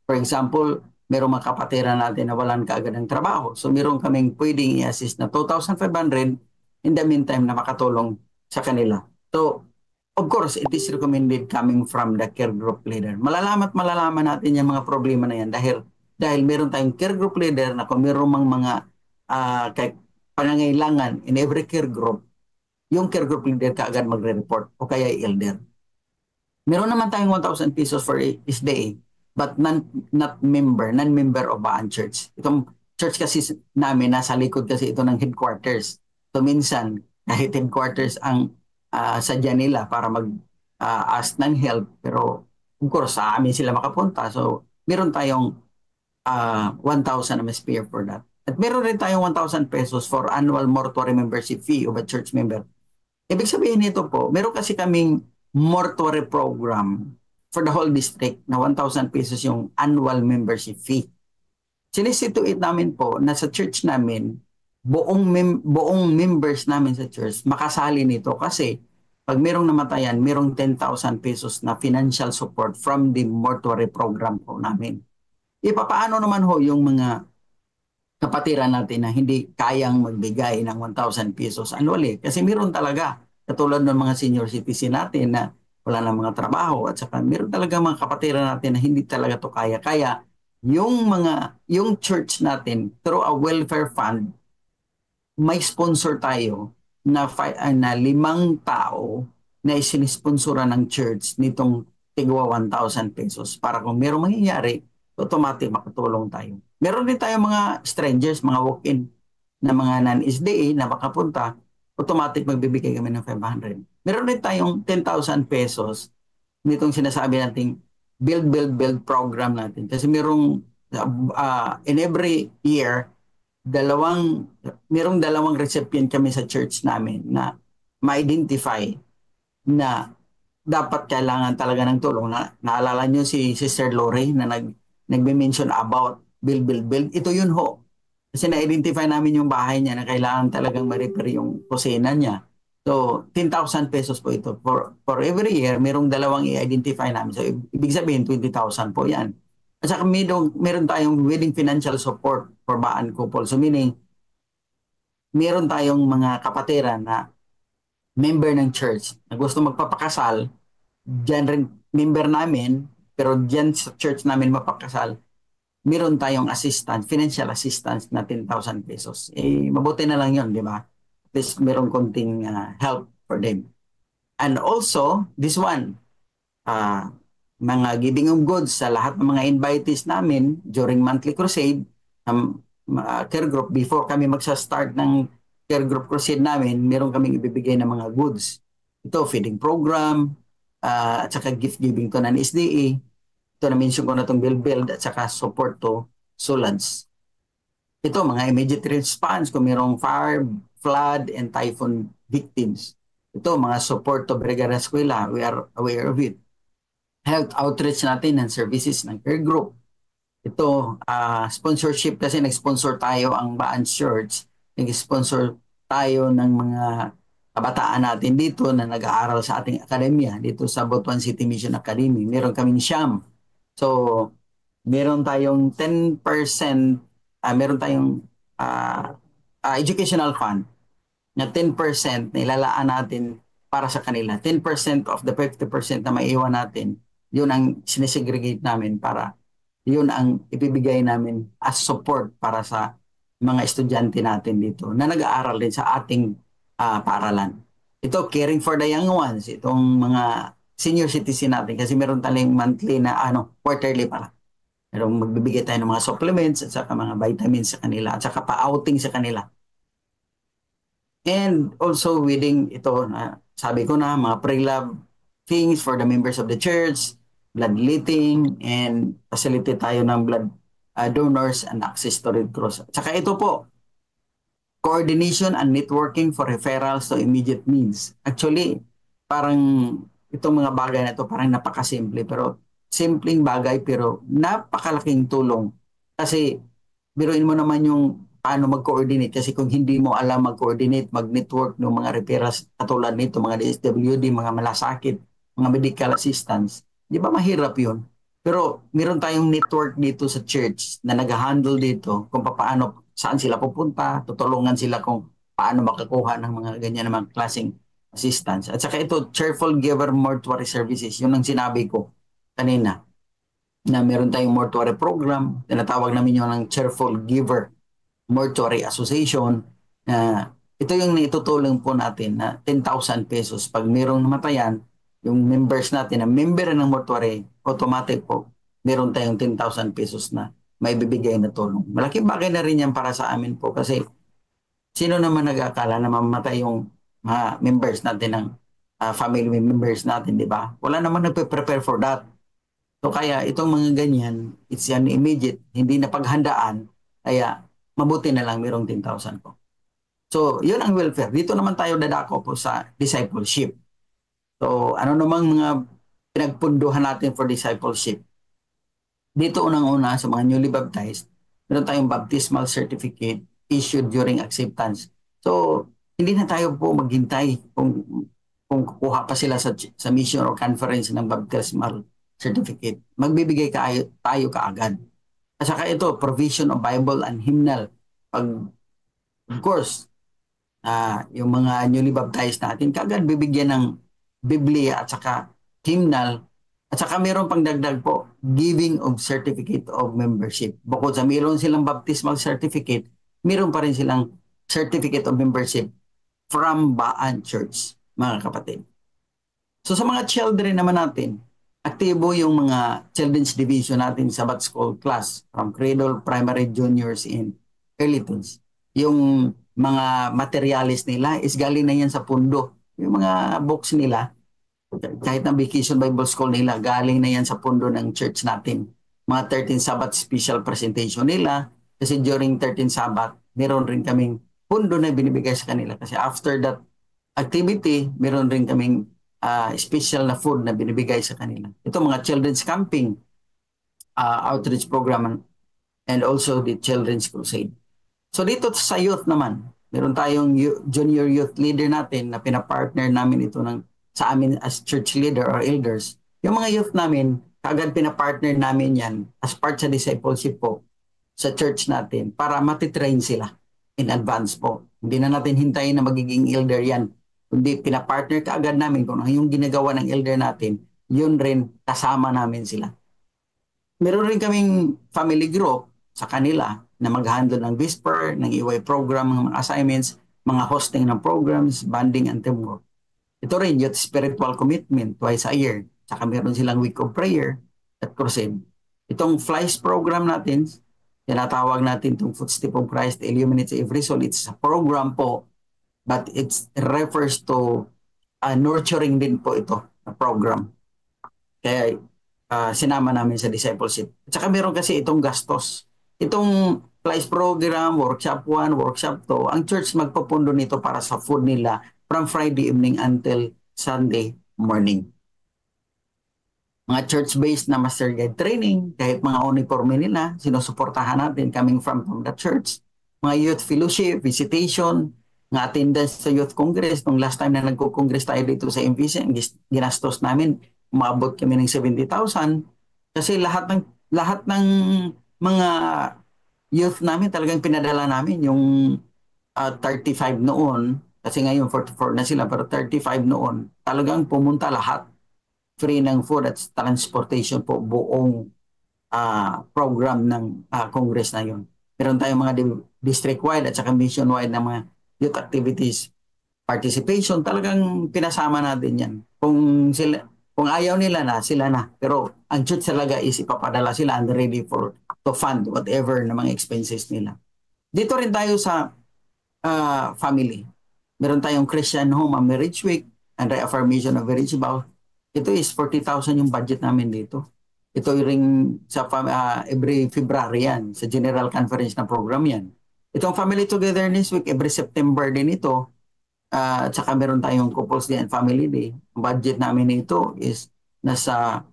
For example, merong mga kapatiran natin na walang kaagad ng trabaho. So meron kaming pwedeng i-assist na 2,500 in the meantime na makatulong sa kanila. So, of course, it is recommended coming from the care group leader. Malalaman natin yung mga problema na yan dahil meron tayong care group leader na kung meron mga pangangailangan in every care group, yung care group leader kaagad magre-report o kaya elder. Meron naman tayong 1,000 pesos for each day, but non-member of Baan Church. Itong church kasi namin, nasa likod kasi ito ng headquarters. So minsan, kahit headquarters ang sadya nila para mag-ask ng help, pero of course, sa amin sila makapunta. So meron tayong 1,000 na spare for that. At meron rin tayong 1,000 pesos for annual mortuary membership fee of a church member. Ibig sabihin nito po, meron kasi kaming mortuary program for the whole district na 1,000 pesos yung annual membership fee. Sinisituate namin po na sa church namin, buong members namin sa church makasali nito kasi pag merong namatayan, merong 10,000 pesos na financial support from the mortuary program po namin. Ipapaano naman ho yung mga kapatiran natin na hindi kayang magbigay ng 1,000 pesos annually? Kasi meron talaga, katulad ng mga senior citizen natin na wala na mga trabaho at saka meron talaga mga kapatiran natin na hindi talaga to kaya. Kaya yung church natin through a welfare fund, may sponsor tayo na 5 tao na isinisponsoran ng church nitong tigwa 1,000 pesos para kung merong mangyayari, automatic makatulong tayo. Meron din tayong mga strangers, mga walk-in na mga non-SDA na makapunta, automatic magbibigay kami ng 500. Meron din tayong 10,000 pesos nitong sinasabi nating build program natin. Kasi merong in every year, merong dalawang recipient kami sa church namin na ma-identify na dapat kailangan talaga ng tulong. Naalala nyo si Sister Lori na nagme-mention about build. Ito yun ho. Kasi na-identify namin yung bahay niya na kailangan talagang ma-repair yung kusina niya. So, 10,000 pesos po ito. For every year, merong dalawang i-identify namin. So, ibig sabihin, 20,000 po yan. At saka meron tayong wedding financial support for Baan couple. So meaning, meron tayong mga kapatiran na member ng church na gusto magpapakasal, dyan rin member namin, pero dyan sa church namin mapakasal, meron tayong assistance, financial assistance na 10,000 pesos. Mabuti na lang yun, di ba? At least meron konting help for them. And also, this one, mga giving of goods sa lahat ng mga invitees namin during monthly crusade, care group, before kami magsa-start ng care group crusade namin, meron kaming ibibigay ng mga goods. Ito, feeding program, at saka gift giving to ng SDA. Ito, na-mention ko na itong build at saka support to SOLADS. Ito, mga immediate response kung merong fire, flood, and typhoon victims. Ito, mga support to Brigada Eskwela, we are aware of it. Health outreach natin and services ng care group. Ito, sponsorship kasi nag-sponsor tayo ang Baan Church. Nag-sponsor tayo ng mga kabataan natin dito na nag-aaral sa ating akademya, dito sa Butuan City Mission Academy. Meron kaming siyam. So, meron tayong 10%, meron tayong educational fund na 10% na ilalaan natin para sa kanila. 10% of the 50% na maiiwan natin, yun ang sinesegregate namin para yun ang ibibigay namin as support para sa mga estudyante natin dito na nag-aaral din sa ating paaralan. Ito, caring for the young ones, itong mga senior citizen natin kasi meron tayong monthly na quarterly pala. Pero magbibigay tayo ng mga supplements at saka mga vitamins sa kanila at saka pa-outing sa kanila. And also within ito, sabi ko na, mga pre-love things for the members of the church, bloodletting, and facilitate tayo ng blood donors and access to Red Cross. At saka ito po, coordination and networking for referrals to immediate needs. Actually, parang itong mga bagay na ito parang napakasimple, pero simpleng bagay pero napakalaking tulong. Kasi biruin mo naman yung paano mag-coordinate. Kasi kung hindi mo alam mag-coordinate, mag-network ng mga referrals katulad nito, mga DSWD, mga malasakit, mga medical assistance, di ba mahirap yun? Pero meron tayong network dito sa church na nag-handle dito kung paano, saan sila pupunta, tutulungan sila kung paano makakuha ng mga ganyan naman klaseng assistance. At saka ito, Cheerful Giver Mortuary Services, yun ang sinabi ko kanina, na meron tayong mortuary program, tinatawag namin yun ng Cheerful Giver Mortuary Association. Ito yung naitutulong po natin na 10,000 pesos. Pag merong namatayan, yung members natin na member ng mortuary, automatic po, meron tayong 10,000 pesos na may bibigay na tulong. Malaking bagay na rin yan para sa amin po kasi sino naman nag-akala na mamatay yung mga members natin ng family members natin, di ba? Wala naman nagpe-prepare for that. So kaya itong mga ganyan, it's an immediate, hindi na paghandaan, kaya mabuti na lang mayroong 10,000 po. So yun ang welfare. Dito naman tayo dadako po sa discipleship. So ano namang mga pinagpunduhan natin for discipleship? Dito unang-una sa mga newly baptized, meron tayong baptismal certificate issued during acceptance. So hindi na tayo po maghintay kung kukuha pa sila sa mission or conference ng baptismal certificate. Magbibigay tayo kaagad. At saka ito, provision of Bible and hymnal. Of course, yung mga newly baptized natin, kaagad bibigyan ng Biblia at saka hymnal. At saka meron pang dagdag po, giving of certificate of membership. Bukod sa meron silang baptismal certificate, meron pa rin silang certificate of membership from Baan Church, mga kapatid. So sa mga children naman natin, aktibo yung mga children's division natin sa Sabbath School class from cradle, primary, juniors, and early teens. Yung mga materialis nila is galing na yan sa pundo. Yung mga books nila, kahit na Vacation Bible School nila, galing na yan sa pundo ng church natin. Mga 13 Sabbath special presentation nila, kasi during 13 Sabbath, meron rin kaming pundo na binibigay sa kanila. Kasi after that activity, meron rin kaming special na food na binibigay sa kanila. Ito mga children's camping, outreach program, and also the children's crusade. So dito sa youth naman, meron tayong junior youth leader natin na pinapartner namin ito sa amin as church leader or elders. Yung mga youth namin, kagad pinapartner namin yan as part sa discipleship po sa church natin para matitrain sila in advance po. Hindi na natin hintayin na magiging elder yan. Kundi pinapartner kaagad namin kung ano yung ginagawa ng elder natin, yun rin kasama namin sila. Meron rin kaming family group sa kanila na mag-handle ng whisper, ng EY program, ng mga assignments, mga hosting ng programs, banding and teamwork. Ito rin, youth spiritual commitment twice a year. Saka meron silang week of prayer at crusade. Itong FLIES program natin, tinatawag natin itong Footstep of Christ Illuminates Every Soul. It's a program po, but it refers to nurturing din po ito, na program. Kaya sinama namin sa discipleship. At saka meron kasi itong gastos. Itong FLIES program, workshop 1, workshop 2, ang church magpapundo nito para sa food nila from Friday evening until Sunday morning. Mga church-based na master guide training, kahit mga uniforme nila, sinusuportahan natin coming from the church. Mga youth fellowship, visitation, ng attendance sa Youth Congress. Nung last time na nagko-congress tayo dito sa MPC, ginastos namin, umabot kami ng 70,000 kasi lahat ng mga youth namin talagang pinadala namin yung 35 noon, kasi ngayon 44 na sila, pero 35 noon, talagang pumunta lahat. Free ng food at transportation po, buong program ng Congress na yun. Meron tayong mga district-wide at saka mission-wide na mga youth activities participation. Talagang pinasama natin yan. Kung ayaw nila na, sila na. Pero ang church talaga is ipapadala sila and ready to fund whatever na mga expenses nila. Dito rin tayo sa family. Meron tayong Christian Home and Marriage Week and Reaffirmation of Marriage Vow. Ito is 40,000 yung budget namin dito. Ito ring sa every February yan, sa General Conference na program yan. Itong Family Togetherness Week, every September din ito. At saka meron tayong Couples Day and Family Day. Ang budget namin ito is nasa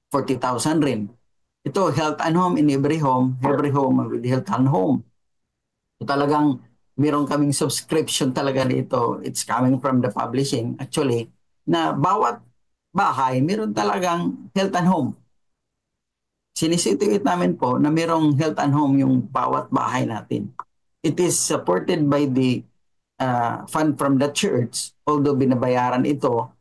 40,000 rin. Ito, Health and Home in every home with Health and Home. So, talagang meron kaming subscription talaga dito. It's coming from the publishing. Actually, na bawat bahay, meron talagang Health and Home. Sinisituate namin po na merong Health and Home yung bawat bahay natin. It is supported by the fund from the church, although binabayaran ito,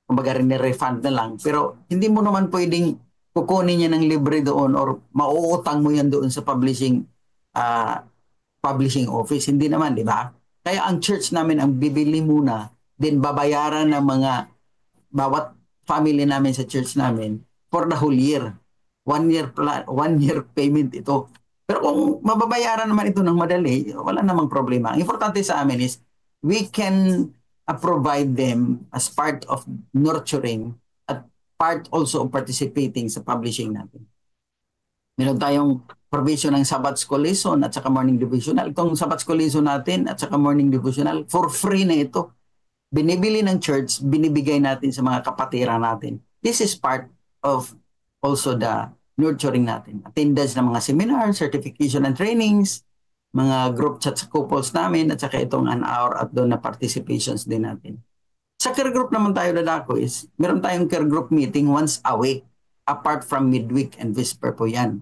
kumbaga rin refund na lang. Pero hindi mo naman pwedeng kukunin niya ng libre doon or mauutang mo yan doon sa publishing office. Hindi naman, di ba? Kaya ang church namin ang bibili muna, then babayaran ng mga bawat family namin sa church namin for the whole year. 1 year payment ito. Pero kung mababayaran naman ito ng madali, wala namang problema. Ang importante sa amin is we can provide them as part of nurturing at part also of participating sa publishing natin. Meron tayong provision ng Sabbath School lesson at saka morning devotional. Itong Sabbath School lesson natin at saka morning devotional, for free na ito. Binibili ng church, binibigay natin sa mga kapatiran natin. This is part of also the nurturing natin. Attendance ng mga seminar, certification and trainings, mga group chat sa couples namin, at saka itong an hour at doon na participations din natin. Sa care group naman tayo dadako is, meron tayong care group meeting once a week, apart from midweek and vesper po yan.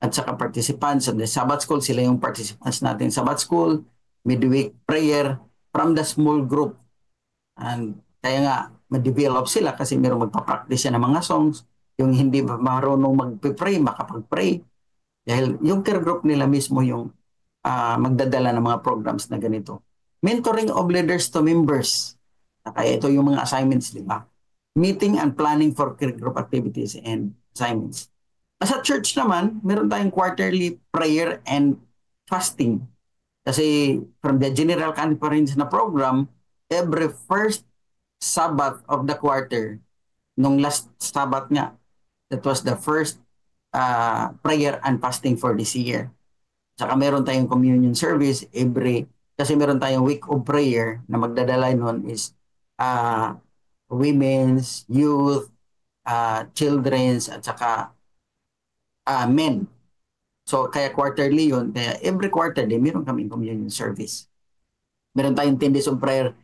At saka participants of the Sabbath School, sila yung participants natin Sabbath School, midweek prayer, from the small group. And kaya nga, ma-develop sila kasi meron magpa-practice yan ng mga songs. Yung hindi marunong mag-pray, makapag-pray. Dahil yung care group nila mismo yung magdadala ng mga programs na ganito. Mentoring of leaders to members. Kaya ito yung mga assignments, di ba? Meeting and planning for care group activities and assignments. Sa church naman, meron tayong quarterly prayer and fasting. Kasi from the General Conference na program, every first Sabbath of the quarter, nung last Sabbath nga, that was the first prayer and fasting for this year. Saka meron tayong communion service kasi meron tayong week of prayer na magdadala nun is women's, youth, children's, at saka men. So kaya quarterly yun, kaya every quarter din meron kaming communion service. Meron tayong 10 days of prayer.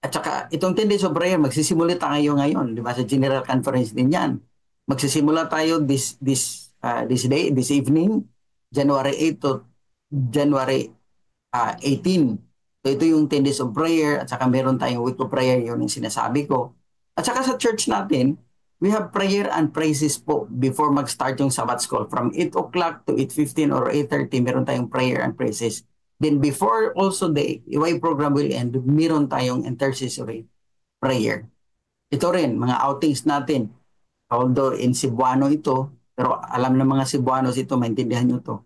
At saka itong 10 days of prayer, magsisimula tayo ngayon, di ba? Sa General Conference din yan. Magsisimula tayo this evening, January 8 to January 18. So ito yung 10 days of prayer at saka meron tayong week of prayer, yun yung sinasabi ko. At saka sa church natin, we have prayer and praises po before mag-start yung Sabbath School. From 8 o'clock to 8:15 or 8:30, meron tayong prayer and praises. Then before also the EY program will end, meron tayong intercessory prayer. Ito rin, mga outings natin. Although in Cebuano ito, pero alam ng mga Cebuanos ito, maintindihan nyo to.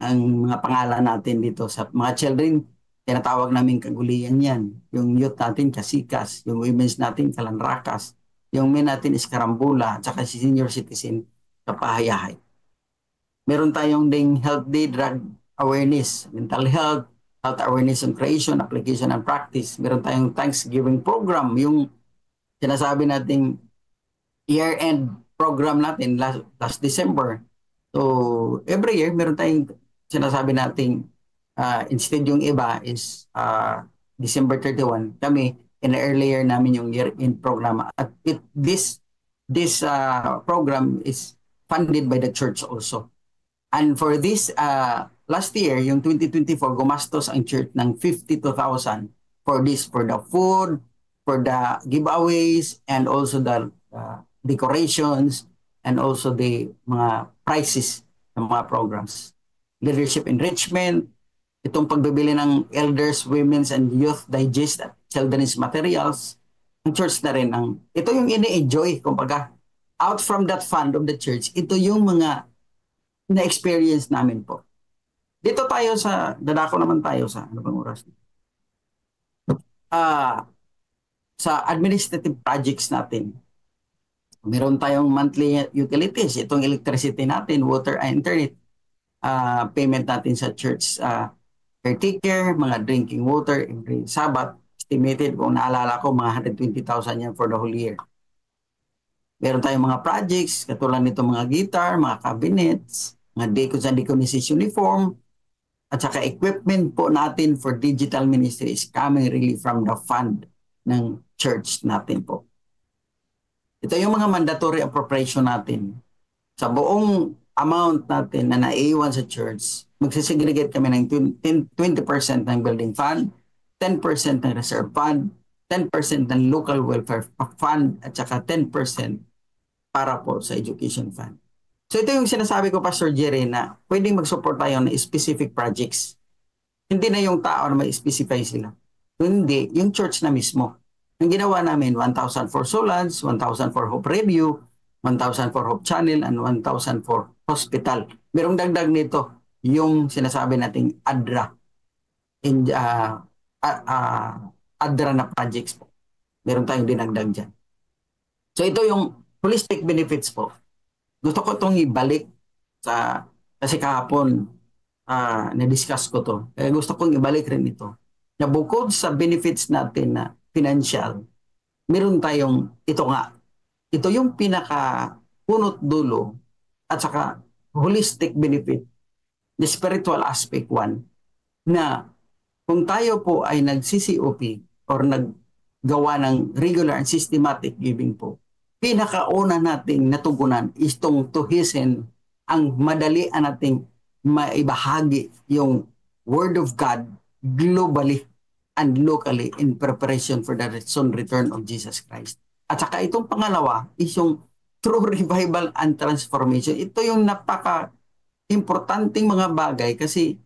Ang mga pangalan natin dito. Sa mga children, tinatawag namin kagulian yan. Yung youth natin, kasikas. Yung women's natin, kalanrakas. Yung men natin is karambula. At saka si senior citizen, kapahayahay. Meron tayong ding health day, drug awareness, mental health, health awareness on creation, application, and practice. Meron tayong Thanksgiving program, yung sinasabi nating year-end program natin last December. So, every year, meron tayong sinasabi nating instead yung iba is December 31, kami in earlier namin yung year-end program. At this program is funded by the church also. And for this last year, yung 2024, gumastos ang church ng 52,000 for this, for the food, for the giveaways, and also the decorations, and also the mga prizes ng mga programs. Leadership enrichment, itong pagbibili ng elders, women's, and youth digest at children's materials, ang church na rin ito yung ini-enjoy, kumbaga, out from that fund of the church, ito yung mga na-experience namin po. Dito tayo dadako naman tayo sa, ano bang oras? Sa administrative projects natin. Meron tayong monthly utilities, itong electricity natin, water and internet, payment natin sa church, caretaker, mga drinking water, every Sabbath, estimated, kung naalala ko, mga 120,000 yan for the whole year. Meron tayong mga projects, katulad nito mga guitar, mga cabinets, mga deacons and deaconesses uniform, at saka equipment po natin for digital ministry is coming really from the fund ng church natin po. Ito yung mga mandatory appropriation natin. Sa buong amount natin na naiiwan sa church, magsisegregate kami ng 20% ng building fund, 10% ng reserve fund, 10% ng local welfare fund, at saka 10% para po sa education fund. So ito yung sinasabi ko, Pastor Jerry, na pwedeng mag-support tayo ng specific projects. Hindi na yung tao na may specify sila. Hindi, yung church na mismo. Ang ginawa namin, 1,000 for Solans, 1,000 for Hope Review, 1,000 for Hope Channel, and 1,000 for Hospital. Merong dagdag nito, yung sinasabi nating ADRA. ADRA na projects po. Meron tayong dinagdag dyan. So ito yung holistic benefits po. Gusto ko itong ibalik kasi kahapon na-discuss ko to. Kaya gusto kong ibalik rin ito. Na bukod sa benefits natin na financial, meron tayong ito nga. Ito yung pinaka punot dulo at saka holistic benefit, the spiritual aspect one, na kung tayo po ay nag-CCOP or naggawa ng regular and systematic giving po, pinakauna nating natugunan is itong tuhisin ang madalian nating maibahagi yung Word of God globally and locally in preparation for the soon return of Jesus Christ. At saka itong pangalawa is yung true revival and transformation. Ito yung napaka-importanting mga bagay kasi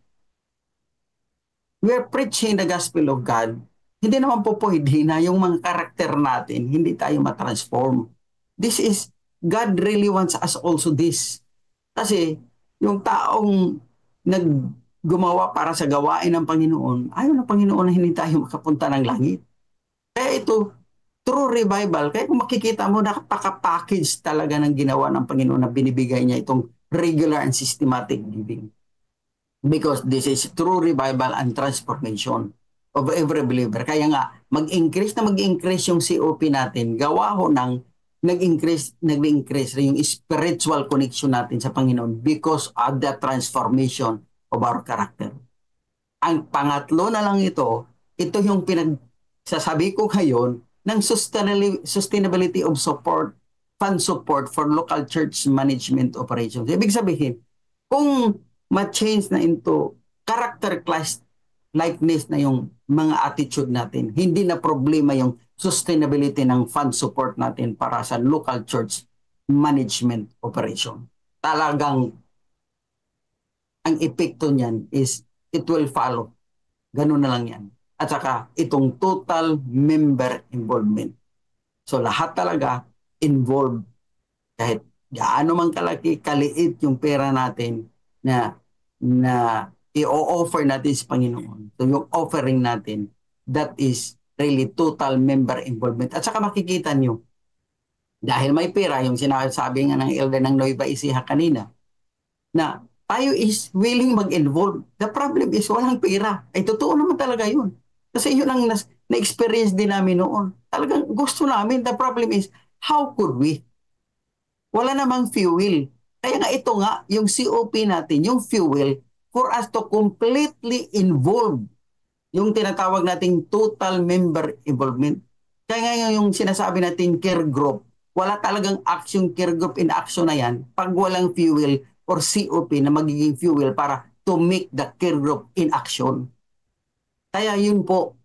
we are preaching the gospel of God. Hindi naman po pwede na yung mga karakter natin, hindi tayo matransform. This is, God really wants us also this. Kasi yung taong gumawa para sa gawain ng Panginoon, ayaw ng Panginoon na hindi tayo makapunta ng langit. Kaya ito, true revival, kaya kung makikita mo, napaka-package talaga ng ginawa ng Panginoon na binibigay niya itong regular and systematic giving. Because this is true revival and transformation of every believer. Kaya nga, mag-increase yung COP natin, gawa ho ng nag-increase rin yung spiritual connection natin sa Panginoon because of the transformation of our character. Ang pangatlo na lang ito yung pinagsasabi ko ngayon ng sustainability of support, fund support for local church management operations. Ibig sabihin, kung ma-change na into character class likeness na yung mga attitude natin, hindi na problema yung sustainability ng fund support natin para sa local church management operation. Talagang ang epekto niyan is it will follow. Ganun na lang yan. At saka itong total member involvement. So lahat talaga involved. Kahit gaano man kalaki, kaliit yung pera natin na i-offer natin sa Panginoon. So yung offering natin, that is really total member involvement. At saka makikita nyo, dahil may pera, yung sinasabi nga ng elder ng Nueva Ecija kanina, na tayo is willing mag-involve. The problem is walang pera. Ay totoo naman talaga yun. Kasi yun ang na-experience din namin noon. Talagang gusto namin. The problem is, how could we? Wala namang fuel. Kaya nga ito nga, yung COP natin, yung fuel, for us to completely involve yung tinatawag nating total member involvement. Kaya ngayon yung sinasabi natin care group, wala talagang action care group in action na yan pag walang fuel or COP na magiging fuel para to make the care group in action. Kaya yun po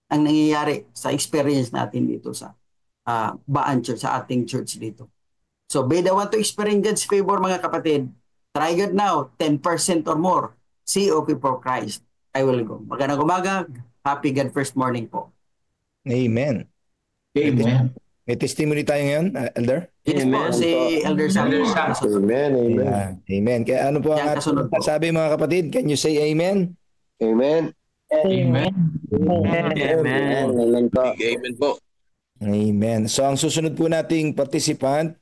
ang nangyayari sa experience natin dito sa Baan Church, sa ating church dito. So, may the want to experience God's favor, mga kapatid, try God now, 10% or more, COP for Christ. I will go. Magandang umaga, happy God first morning po. Amen. Amen. May testimony tayo ngayon, Elder? Yes po, si Elder Sam. Amen, amen. Yeah. Amen. Kaya ano po ang Yan, kasunod po. sabi mga kapatid? Can you say amen? Amen. Amen. Amen. Amen po. Amen po. Amen. So ang susunod po nating participant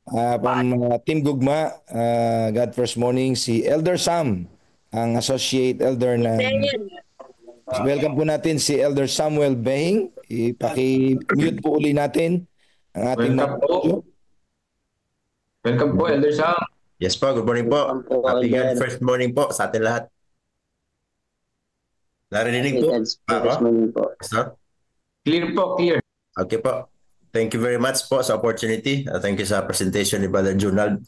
from Team Gugma, God First Morning, si Elder Sam, ang associate elder na. Welcome po natin si Elder Samuel Behing. Ipaki-mute po uli natin ang ating Welcome po. Welcome po, Elder Sam. Yes po, good morning po. Happy God first morning po sa atin lahat. Narinig po? Clear po, clear. Okay po. Thank you very much po sa opportunity. Thank you sa presentation ni Brother Junald.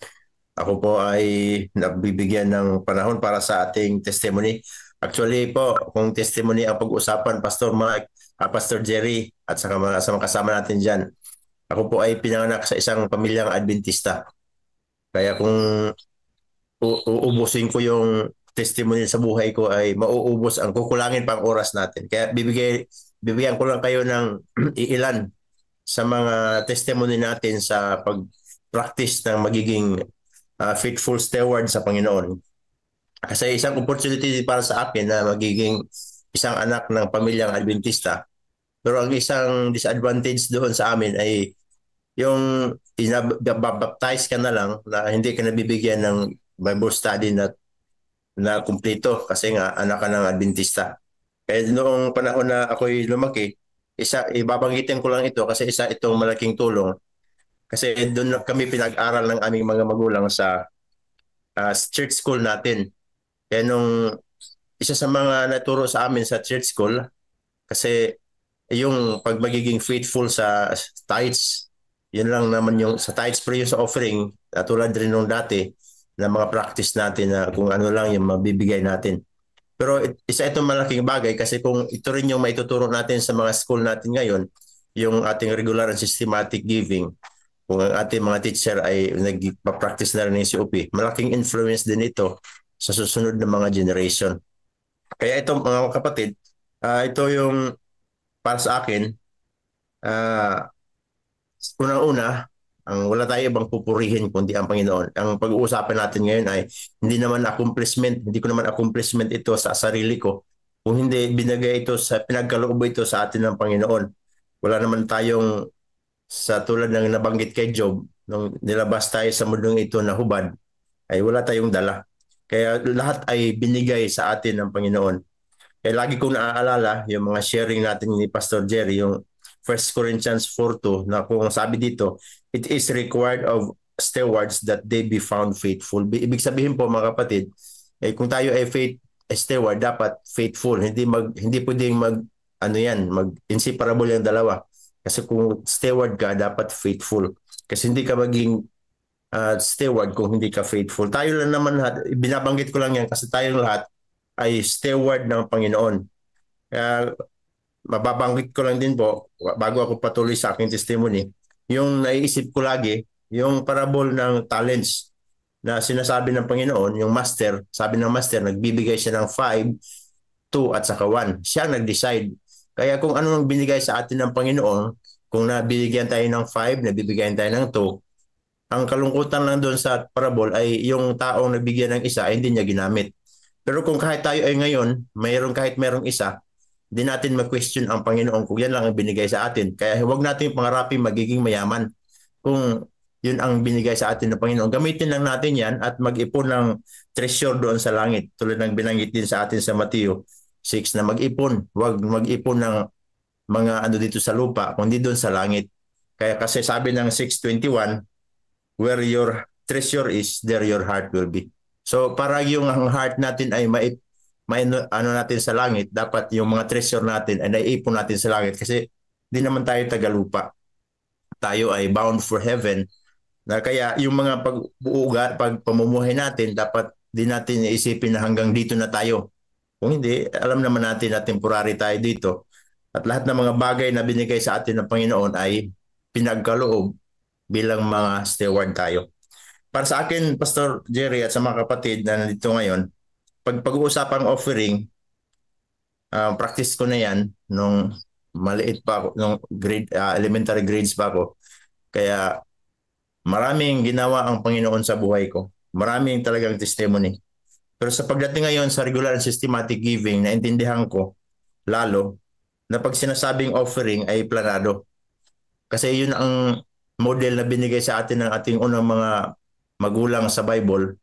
Ako po ay nagbibigyan ng panahon para sa ating testimony. Actually po, kung testimony ang pag-usapan, Pastor Mike, Pastor Jerry, at sa mga kasama natin dyan, ako po ay pinanganak sa isang pamilyang Adventista. Kaya kung uubusin ko yung testimony sa buhay ko ay mauubos ang kukulangin pang oras natin. Kaya bibigyan ko lang kayo ng iilan sa mga testimony natin sa pag-practice ng magiging faithful steward sa Panginoon. Kasi isang opportunity para sa akin na magiging isang anak ng pamilyang Adventista. Pero ang isang disadvantage doon sa amin ay yung baptize ka na lang na hindi ka nabibigyan ng Bible study na kumpleto kasi nga anak ka ng Adventista. Kaya noong panahon na ako'y lumaki, ibabanggitin ko lang ito kasi isa itong malaking tulong. Kasi doon kami pinag-aral ng aming mga magulang sa church school natin. Kaya nung isa sa mga naturo sa amin sa church school, kasi yung pag magiging faithful sa tithes, yun lang naman yung sa tithes pero yung sa offering, tulad rin nung dati na mga practice natin na kung ano lang yung mabibigay natin. Pero isa itong malaking bagay kasi kung ito rin yung maituturo natin sa mga school natin ngayon, yung ating regular and systematic giving, kung ang ating mga teacher ay nagpa-practice na rin ng COP, malaking influence din ito sa susunod na mga generation. Kaya ito mga kapatid, ito yung para sa akin, unang-una, wala tayo ibang pupurihin kundi ang Panginoon. Ang pag-uusapan natin ngayon ay hindi ko naman accomplishment ito sa sarili ko. Kung hindi binigay ito pinagkaloob ito sa atin ng Panginoon. Wala naman tayong sa tulad ng nabanggit kay Job, nung nilabas tayo sa mundong ito na hubad, ay wala tayong dala. Kaya lahat ay binigay sa atin ng Panginoon. Kaya lagi kong naaalala yung mga sharing natin ni Pastor Jerry, yung 1 Corinthians 4:2 na kung sabi dito, it is required of stewards that they be found faithful. Ibig sabihin po mga kapatid, kung tayo ay steward, dapat faithful. Hindi pwedeng mag-inseparable yung dalawa. Kasi kung steward ka, dapat faithful. Kasi hindi ka maging steward kung hindi ka faithful. Tayo lang naman, binabanggit ko lang yan kasi tayong lahat ay steward ng Panginoon. Kaya mababanggit ko lang din po, bago ako patuloy sa aking testimony, yung naiisip ko lagi, yung parable ng talents na sinasabi ng Panginoon, yung master, sabi ng master, nagbibigay siya ng 5, 2 at saka 1. Siya nag-decide. Kaya kung ano nang binigay sa atin ng Panginoon, kung nabibigyan tayo ng 5, nabibigyan tayo ng 2, ang kalungkutan lang doon sa parable ay yung taong nabigyan ng isa ay hindi niya ginamit. Pero kung kahit tayo ay ngayon, kahit mayroong isa, hindi natin mag-question ang Panginoon kung yan lang ang binigay sa atin. Kaya huwag natin pangarapin magiging mayaman kung yun ang binigay sa atin ng Panginoon. Gamitin lang natin yan at mag-ipon ng treasure doon sa langit. Tulad ng binanggit din sa atin sa Mateo 6 na mag-ipon. Huwag mag-ipon ng mga dito sa lupa, kundi doon sa langit. Kaya kasi sabi ng 6:21, where your treasure is, there your heart will be. So para yung ang heart natin ay ano natin sa langit, dapat yung mga treasure natin ay naiipon natin sa langit kasi di naman tayo tagalupa. Tayo ay bound for heaven. Na kaya yung mga pagpamumuhay natin, dapat di natin iisipin na hanggang dito na tayo. Kung hindi, alam naman natin na temporary tayo dito. At lahat ng mga bagay na binigay sa atin ng Panginoon ay pinagkaloob bilang mga steward tayo. Para sa akin, Pastor Jerry at sa mga kapatid na nandito ngayon, pag-uusapang offering, practice ko na yan nung maliit pa ako, nung elementary grades pa ako. Kaya maraming ginawa ang Panginoon sa buhay ko. Maraming talagang testimony. Pero sa pagdating ngayon sa regular and systematic giving, naintindihan ko lalo na pag sinasabing offering ay planado. Kasi yun ang model na binigay sa atin ng ating unang mga magulang sa Bible,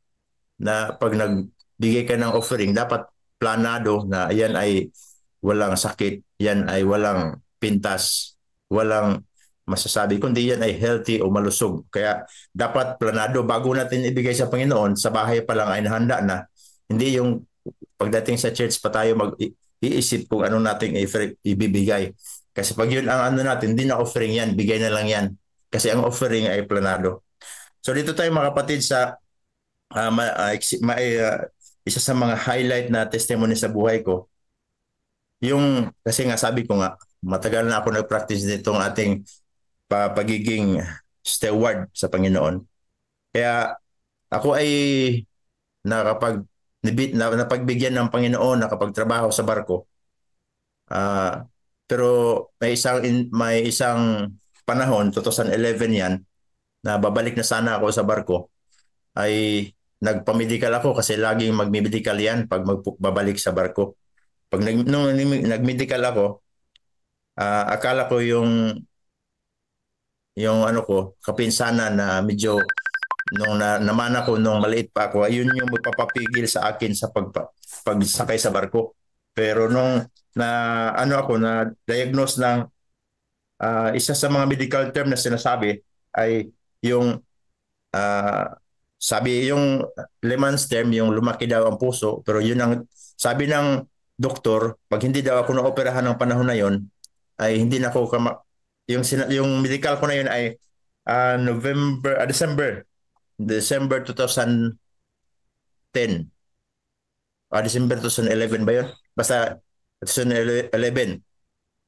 na pag nagbigay ka ng offering, dapat planado na yan ay walang sakit, yan ay walang pintas, walang masasabi, kundi yan ay healthy o malusog. Kaya dapat planado bago natin ibigay sa Panginoon, sa bahay pa lang ay nahanda na. Hindi yung pagdating sa church pa tayo mag-iisip kung ano nating ibibigay. Kasi pag yun ang ano natin, hindi na offering yan, bigay na lang yan. Kasi ang offering ay planado. So dito tayo mga kapatid sa isa sa mga highlight na testimony sa buhay ko. Yung, kasi nga sabi ko nga, matagal na ako nag-practice nitong ating pagiging steward sa Panginoon. Kaya ako ay napagbigyan ng Panginoon, nakapagtrabaho sa barko. Pero may isang panahon, 2011 yan, na babalik na sana ako sa barko, ay nagpa-medical ako kasi laging mag-medical yan pag babalik sa barko. Pag nag-medical ako, akala ko yung ano ko, kapinsanan na medyo nung naman ako nung maliit pa ako, ayun yung magpapapigil sa akin sa pagsakay sa barko. Pero nung na diagnose ng isa sa mga medical term na sinasabi ay yung sabi yung layman's term, yung lumaki daw ang puso, pero yun ang sabi ng doktor, pag hindi daw ako na-operahan ng panahon na yon, ay hindi na ako yung medical ko na yun ay December 2010. December 2011 ba yun? Basta 2011.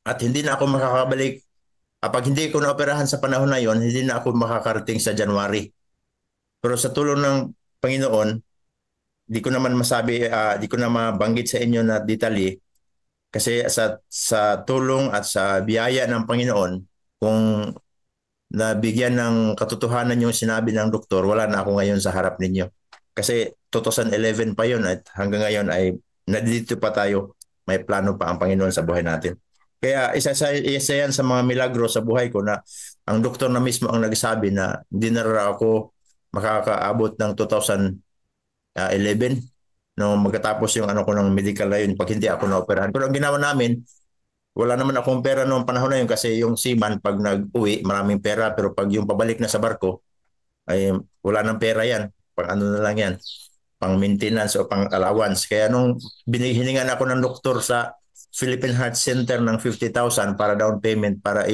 At hindi na ako makakabalik. Pag hindi ko na-operahan sa panahon na yon, hindi na ako makakarating sa January. Pero sa tulong ng Panginoon, di ko naman di ko na mabanggit sa inyo na detalye. Kasi sa tulong at sa biyaya ng Panginoon, kung nabigyan ng katotohanan yung sinabi ng doktor, wala na ako ngayon sa harap ninyo. Kasi 2011 pa yun at hanggang ngayon ay nandito pa tayo. May plano pa ang Panginoon sa buhay natin. Kaya isa yan sa mga milagro sa buhay ko na ang doktor na mismo ang nagsabi na hindi na raw ako makakaabot ng 2011 nung magkatapos yung ano ko ng medical na yun pag hindi ako na-operahan. Pero ang ginawa namin, wala naman akong pera noong panahon na yun kasi yung seaman pag nag-uwi, maraming pera, pero pag yung pabalik na sa barko, ay wala nang pera yan. Pang ano na lang yan, pang maintenance o pang allowance. Kaya nung hiningan ako ng doktor sa Philippine Heart Center ng 50,000 para down payment para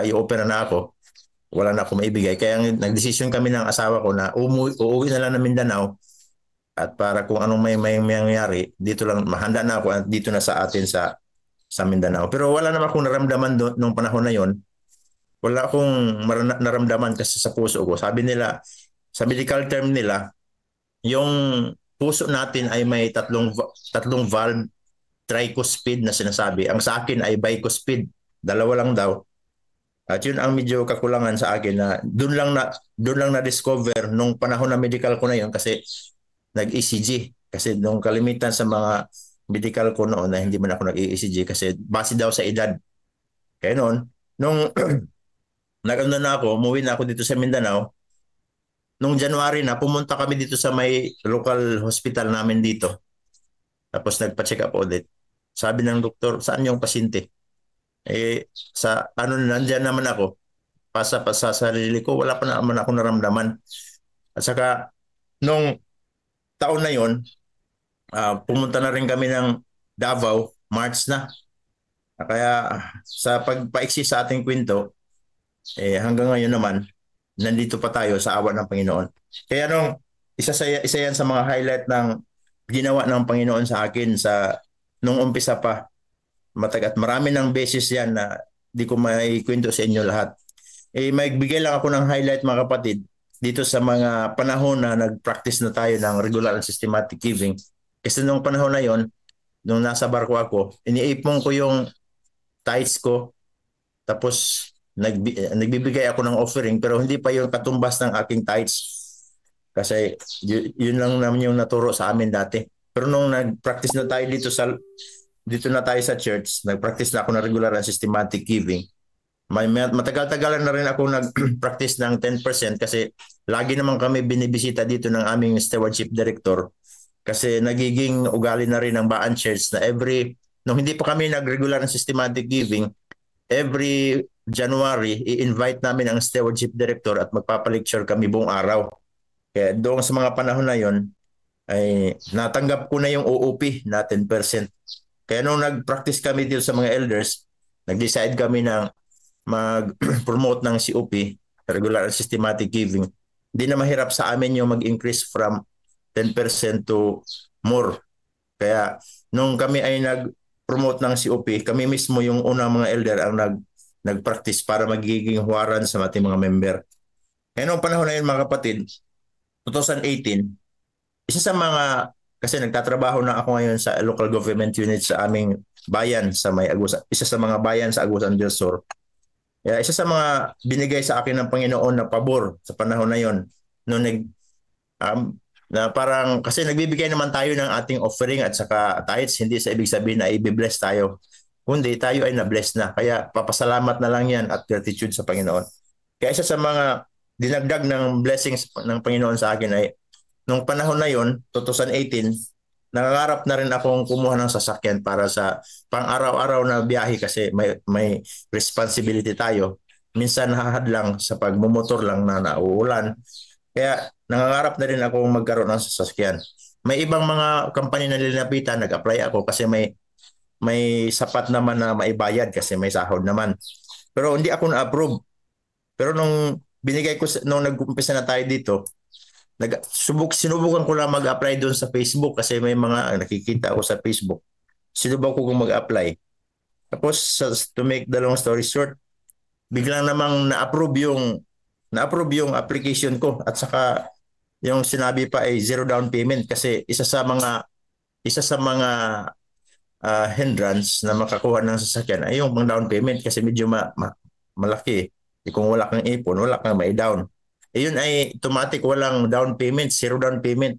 i-opera na ako, wala na ako maibigay. Kaya nagdesisyon kami ng asawa ko na uuwi na lang ng Mindanao at para kung anong may mangyari, dito lang, mahanda na ako at dito na sa atin sa Mindanao. Pero wala naman akong naramdaman nung panahon na yon. Wala akong naramdaman kasi sa puso ko. Sabi nila, sa medical term nila, yung puso natin ay may tatlong valve, tricuspid na sinasabi. Ang sa akin ay bicuspid. Dalawa lang daw. At yun ang medyo kakulangan sa akin na doon lang na-discover nung panahon na medical ko na yun kasi nag-ECG. Kasi nung kalimitan sa mga medical ko noon na hindi man ako nag-ECG kasi base daw sa edad. Kaya noon, nung nag-ano na ako, umuwi na ako dito sa Mindanao, nung January na, pumunta kami dito sa may local hospital namin dito. Tapos nagpa-check up ulit. Sabi ng doktor, saan yung pasyente? Nandyan naman ako. Sa sarili ko, wala pa naman ako naramdaman. At saka, nung taon na yon, pumunta na rin kami ng Davao, March na. Kaya sa pagpaiksi sa ating kwento, hanggang ngayon naman, nandito pa tayo sa awa ng Panginoon. Kaya isa yan sa mga highlight ng ginawa ng Panginoon sa akin nung umpisa pa. Matagat marami ng beses yan na di ko maikwento sa inyo lahat. Magbigay lang ako ng highlight mga kapatid dito sa mga panahon na nag-practice na tayo ng regular and systematic giving. Kasi nung panahon na yon, nung nasa barko ako, iniipon ko yung tithes ko, tapos nagbibigay ako ng offering, pero hindi pa yung katumbas ng aking tithes. Kasi yun lang naman yung naturo sa amin dati. Pero nung nag-practice na tayo dito na tayo sa church, nag-practice na ako ng regular and systematic giving. Matagal-tagalan na rin ako nag-practice ng 10% kasi lagi naman kami binibisita dito ng aming stewardship director kasi nagiging ugali na rin ng Baan Church na nung hindi pa kami nag-regular and systematic giving, every January, i-invite namin ang stewardship director at magpapalecture kami buong araw. Kaya doon sa mga panahon na yon ay natanggap ko na yung OOP na 10%. Kaya nung nag-practice kami dito sa mga elders, nag-decide kami na mag-promote ng COP, regular and systematic giving. Hindi na mahirap sa amin yung mag-increase from 10% to more. Kaya nung kami ay nag-promote ng COP, kami mismo yung unang mga elder ang nag-practice para magiging huwaran sa ating mga member. Kaya nung panahon na yun mga kapatid, 2018, kasi nagtatrabaho na ako ngayon sa local government unit sa aming bayan sa May Agusan, isa sa mga bayan sa Agusan del Sur. Isa sa mga binigay sa akin ng Panginoon na pabor sa panahon na yon, na parang kasi nagbibigay naman tayo ng ating offering at saka tithes, hindi sa ibig sabihin na i-bless tayo, kundi tayo ay na-bless na. Kaya papasalamat na lang yan at gratitude sa Panginoon. Kaya isa sa mga dinagdag ng blessings ng Panginoon sa akin ay nung panahon na yon, 2018, nangangarap na rin akong kumuha ng sasakyan para sa pang-araw-araw na biyahe kasi may responsibility tayo. Minsan nakahadlang sa pagmumotor lang na nauulan. Kaya nangangarap na rin akong magkaroon ng sasakyan. May ibang mga company na nilalapitan, nag-apply ako kasi may sapat naman na maibayad kasi may sahod naman. Pero hindi ako na-approve. Pero nung nag-umpisa na tayo dito, sinubukan ko lang mag-apply doon sa Facebook kasi may mga nakikita ako sa Facebook. Sinubukan ko kung mag-apply. Tapos to make the long story short, biglang namang na-approve yung application ko at saka yung sinabi pa ay zero down payment kasi isa sa mga hindrance na makakuha ng sasakyan ay yung pang down payment kasi medyo malaki. Kung wala kang ipon, wala kang mai-down. Yun ay automatic, walang down payment, zero down payment.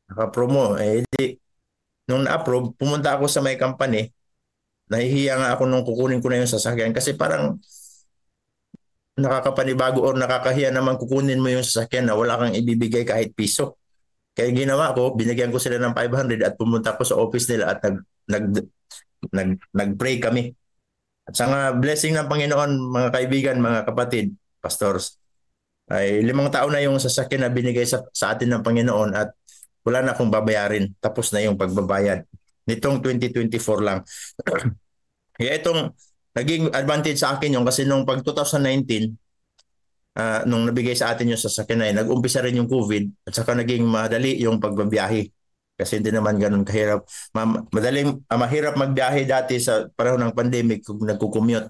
Naka-promo. Nung na-approve, pumunta ako sa may company, nahihiya nga ako nung kukunin ko na yung sasakyan kasi parang nakakapanibago o nakakahiya naman kukunin mo yung sasakyan na wala kang ibibigay kahit piso. Kaya ginawa ko, binigyan ko sila ng 500 at pumunta ko sa office nila at nag-pray kami. At sa blessing ng Panginoon, mga kaibigan, mga kapatid, pastors, ay 5 taon na yung sasakyan na binigay sa atin ng Panginoon at wala na akong babayarin. Tapos na yung pagbabayad. Nitong 2024 lang. Kaya itong naging advantage sa akin yung kasi nung pag 2019, nung nabigay sa atin yung sasakyan na nag-umpisa rin yung COVID at saka naging madali yung pagbabiyahe. Kasi hindi naman ganun kahirap. Mahirap magbiyahe dati sa panahon ng pandemic kung nagko-commute.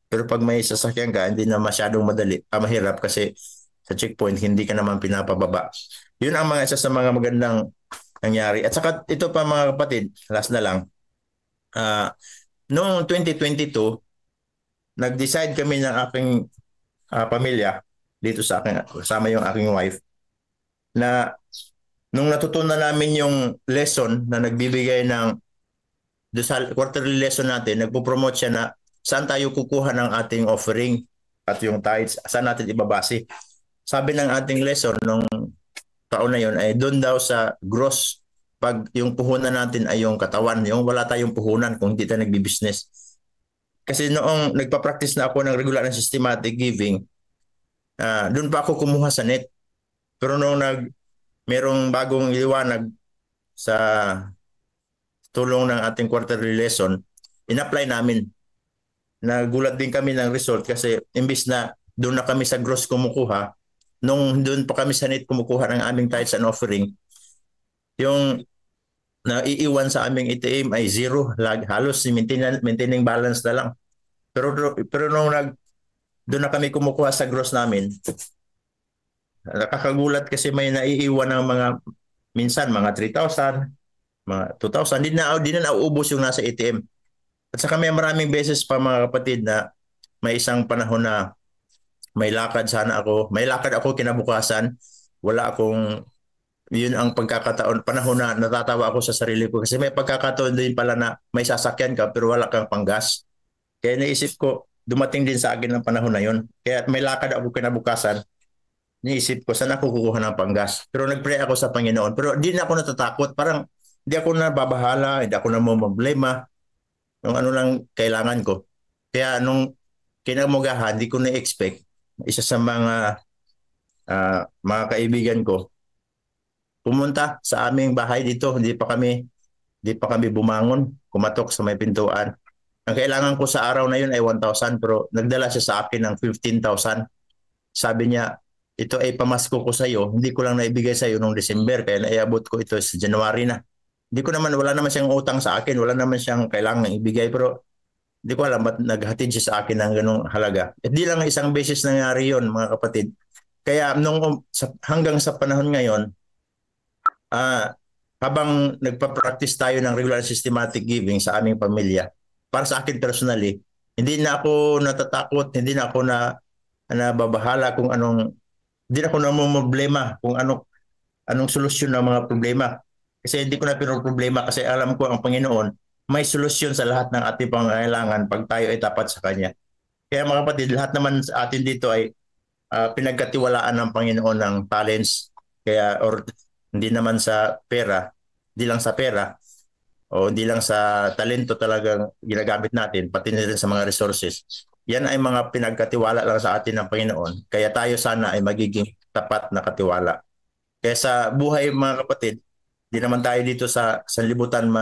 Pero pag may sasakyan ka, hindi na masyadong mahirap kasi sa checkpoint, hindi ka naman pinapababa. Yun ang isa sa mga magandang nangyari. At saka ito pa mga kapatid, last na lang. Noong 2022, nag-decide kami ng aking pamilya, dito sa akin, kasama yung aking wife, na nung natutunan namin yung lesson na nagbibigay ng quarterly lesson natin, nagpo-promote siya na saan tayo kukuha ng ating offering at yung tithes, saan natin ibabase. Sabi ng ating lesson nung taon na yun ay doon daw sa gross, pag yung puhunan natin ay yung katawan, yung wala tayong puhunan kung hindi tayo nagbi-business. Kasi noong nagpa-practice na ako ng regular and systematic giving, doon pa ako kumuha sa net. Pero noong merong bagong liwanag sa tulong ng ating quarterly lesson, in-apply namin. Nagulat din kami ng result kasi imbis na doon na kami sa gross kumukuha, nung doon pa kami sa net kumukuha ng aming tithes and offering, yung naiiwan sa aming ATM ay zero, halos maintaining balance na lang. Pero nung doon na kami kumukuha sa gross namin, nakakagulat kasi may naiiwan ng minsan mga 3,000, mga 2,000, di na nauubos yung nasa ATM. At saka may maraming beses pa mga kapatid na may isang panahon na may lakad ako kinabukasan, yun ang panahon na natatawa ako sa sarili ko kasi may pagkakataon din pala na may sasakyan ka pero wala kang panggas. Kaya naisip ko, dumating din sa akin ng panahon na yun. Kaya may lakad ako kinabukasan, naisip ko, saan ako kukuha ng panggas? Pero nag-pray ako sa Panginoon. Pero di na ako natatakot. Parang hindi ako nababahala, hindi ako namumblema. Yung ano lang kailangan ko. Kaya nung kinamugahan, di ko na-expect, isa sa mga kaibigan ko, pumunta sa aming bahay dito. Hindi pa kami bumangon, kumatok sa may pintuan. Ang kailangan ko sa araw na yun ay 1,000 pero nagdala siya sa akin ng 15,000. Sabi niya, ito ay pamasko ko sa iyo, hindi ko lang naibigay sa iyo noong December kaya naiabot ko ito sa January na. Wala naman siyang utang sa akin, wala naman siyang kailangan ibigay pero hindi ko alam ba't naghatid siya sa akin ng ganong halaga. At di lang isang beses nangyari yon mga kapatid. Kaya hanggang sa panahon ngayon, habang nagpa-practice tayo ng regular systematic giving sa aming pamilya, para sa akin personally, hindi na ako natatakot, hindi na ako nababahala hindi na ako namumblema kung anong solusyon ng mga problema. Kasi hindi ko na pinoproblema kasi alam ko ang Panginoon may solusyon sa lahat ng ating pangangailangan pag tayo ay tapat sa Kanya. Kaya mga kapatid, lahat naman sa atin dito ay pinagkatiwalaan ng Panginoon ng talents. Or hindi naman sa pera, hindi lang sa pera, o hindi lang sa talento talagang ginagamit natin, pati na rin sa mga resources. Yan ay mga pinagkatiwala lang sa atin ng Panginoon. Kaya tayo sana ay magiging tapat na katiwala. Kaya sa buhay mga kapatid, di naman tayo dito sa sanlibutan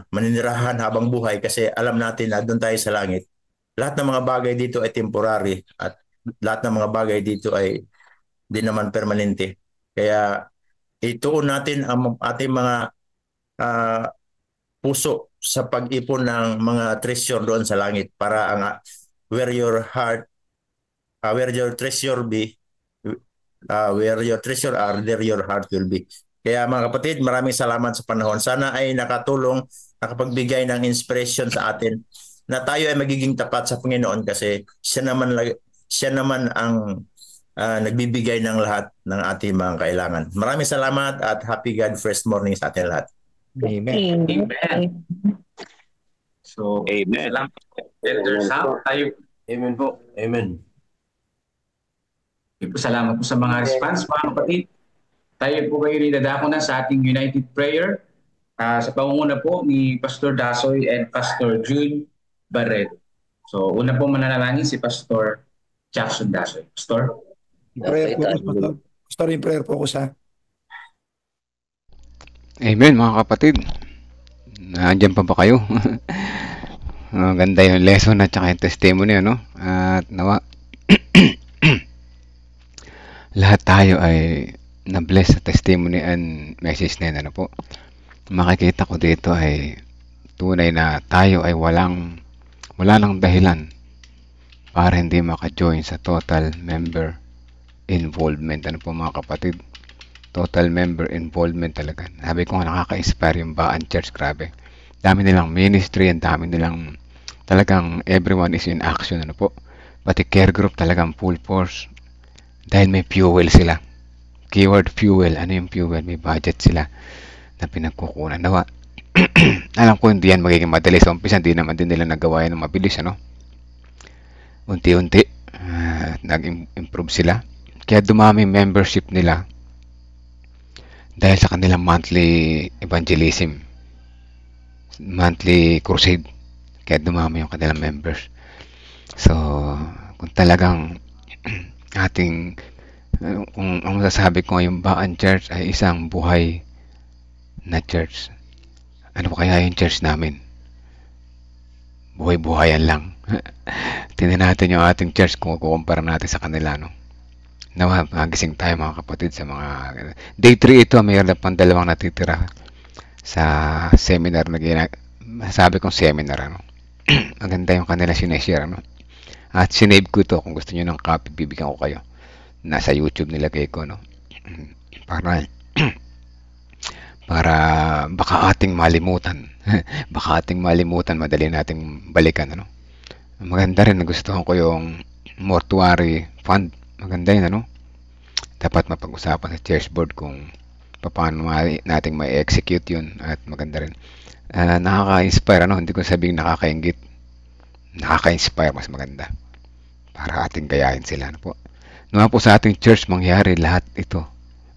maninirahan habang buhay kasi alam natin na doon tayo sa langit. Lahat ng mga bagay dito ay temporary at lahat ng mga bagay dito ay di naman permanente. Kaya ituon natin ang ating mga puso sa pag-ipon ng mga treasure doon sa langit para where your treasure are, there your heart will be. Kaya mga kapatid, maraming salamat sa panahon. Sana ay nakapagbigay ng inspiration sa atin na tayo ay magiging tapat sa Panginoon kasi siya naman ang nagbibigay ng lahat ng ating mga kailangan. Maraming salamat at happy God first morning sa ating lahat. Amen. Amen. So, Amen. Elder Sam, tayo. Amen po. Amen. Salamat po sa mga response, mga kapatid. Tayo po kayo rinadako na sa ating United Prayer sa pangunguna po ni Pastor Dasoy and Pastor June Barreto. So, una po mananalangin si Pastor Jackson Dasoy. Pastor? Pastor, in prayer focus ha. Amen mga kapatid. Nandiyan pa ba kayo? Ganda yung lesson at saka yung testimony, ano? At nawa lahat tayo ay na-bless sa testimony and message na yun, ano po. Makikita ko dito ay tunay na tayo ay wala nang dahilan para hindi maka-join sa total member involvement, ano po mga kapatid. Total member involvement talaga. Sabi ko nga nakaka-inspire yung Baan Church, grabe. Dami nilang ministry, ang dami nilang talagang everyone is in action, ano po. Pati care group talagang full force. Dahil may fuel sila. Keyword fuel. Ano yung fuel? May budget sila na pinagkukunan. Nawa. Alam ko hindi yan magiging madali sa umpisa. Hindi naman din nila nagawa yan ng mabilis, ano. Unti-unti nag-improve sila. Kaya dumami membership nila dahil sa kanilang monthly evangelism, monthly crusade. Kaya dumami yung kanilang members. So, kung talagang kung ang masasabi ko yung Baan Church ay isang buhay na church. ano pa kaya yung church namin? Buhay-buhayan lang. Tingnan natin yung ating church kung kukumpara natin sa kanila, no? Nawa, magising tayo mga kapatid sa mga... Day 3 ito, mayroon pang 2 natitira sa seminar na sabi kong seminar, ano? Maganda yung kanila sineshare, ano? At sinave ko ito. Kung gusto nyo ng copy, bibigyan ko kayo. Nasa YouTube nilagay ko, no? Para baka ating malimutan. Baka ating malimutan, madali nating balikan, ano? Maganda rin, nagustuhan ko yung mortuary fund. Maganda yun, ano? Dapat mapag-usapan sa church board kung paano nating may execute yun, at maganda rin. Nakaka-inspire, ano? Hindi ko sabihin nakaka-inggit. Nakaka-inspire, mas maganda. Para ating gayahin sila, ano po? Naman po sa ating church, mangyari lahat ito.